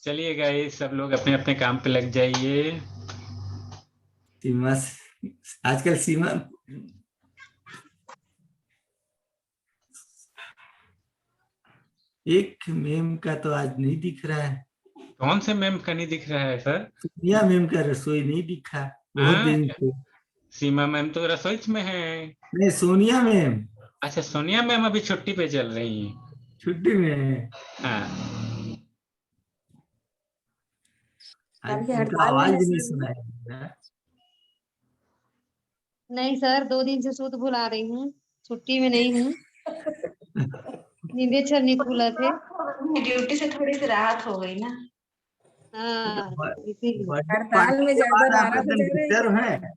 चलिए गाइस सब लोग अपने अपने काम पे लग जाइए। सीमा आजकल सीमा एक मेम का तो आज नहीं दिख रहा है। कौन से मेम का नहीं दिख रहा है सर? सोनिया मेम का रसोई नहीं दिखा बहुत दिन से। सीमा मैम तो रसोई में है। नहीं सोनिया मैम। अच्छा सोनिया मैम अभी छुट्टी पे चल रही है। छुट्टी में है। हाँ उनका आवाज भी नहीं सुनाई दे रहा। नहीं सर 2 दिन से सूत भुला रही हूँ, छुट्टी में नहीं हूँ। नींदे छरनी खुला थे। ड्यूटी से थोड़ी सी राहत हो गई ना। हाँ इसीलिए। हड़ताल में ज्यादा नाराज हो जा रहे हैं।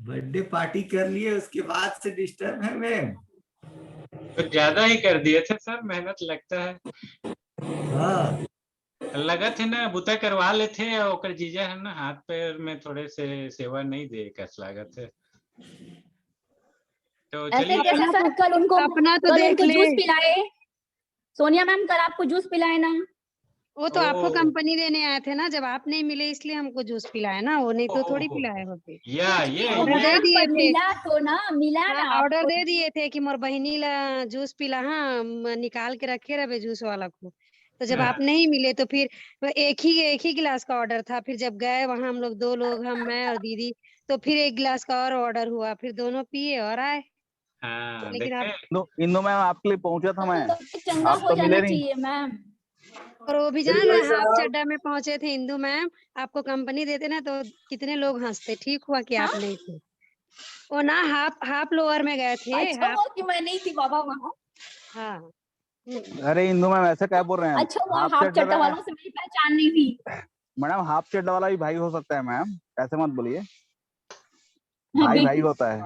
बर्थडे पार्टी कर लिए उसके बाद से डिस्टर्ब है मैम। तो ज्यादा ही कर दिए थे सर, मेहनत लगता है। हाँ लगा थे ना बुता करवा लेते और जीजा है ना हाथ पैर में थोड़े से सेवा नहीं दे कस लागत है। तो ऐसे कैसे सर कल उनको अपना तो देख ले। जूस पिलाए सोनिया मैम, कल आपको जूस पिलाए ना। वो तो आपको कंपनी देने आए थे ना, जब आप नहीं मिले इसलिए हमको जूस पिलाया ना, वो नहीं तो थोड़ी पिलाए होते। ऑर्डर दे दिए थे। मिला तो ना, मिला ना। ऑर्डर दे दिए थे कि मोर बहनी ला जूस पिला, हाँ निकाल के रखे रहे जूस वाला को। तो जब आप नहीं मिले तो फिर एक ही गिलास का ऑर्डर था। फिर जब गए वहां हम लोग 2 लोग, हम मैं और दीदी, तो फिर 1 गिलास का और ऑर्डर हुआ, फिर दोनों पिए और आए। लेकिन आप इंदु मैम आपके लिए पहुंचा था मैं, चंगा आप हो तो जाना मिले नहीं। चाहिए मैम। और वो भी जान रहे हैं हाफ चड्डा में पहुंचे थे इंदु मैम। आपको कंपनी देते ना तो कितने लोग हंसते। ठीक हुआ कि आप नहीं थे। वो ना हाफ लोअर में गए थे। अच्छा हुआ कि मैं नहीं थी बाबा वहाँ। हाँ अरे इंदु मैम ऐसे क्या बोल रहे हैं? अच्छा हुआ हाफ चड्डा वालों से मेरी पहचान नहीं थी। मैडम हाफ चड्डा वाला भी भाई हो सकता है मैम, ऐसे मत बोलिए। भाई होता है।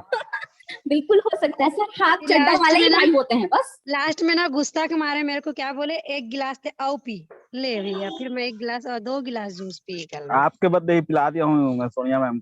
बिल्कुल हो सकता है सर, हाफ चड्डा वाले ही भाई होते हैं बस। लास्ट में ना गुस्सा के मारे मेरे को क्या बोले, 1 गिलास थे आओ पी ले भैया। फिर मैं 1 गिलास और 2 गिलास जूस पी कल। आपके बदले ही पिला दिया हूँ मैं सोनिया मैम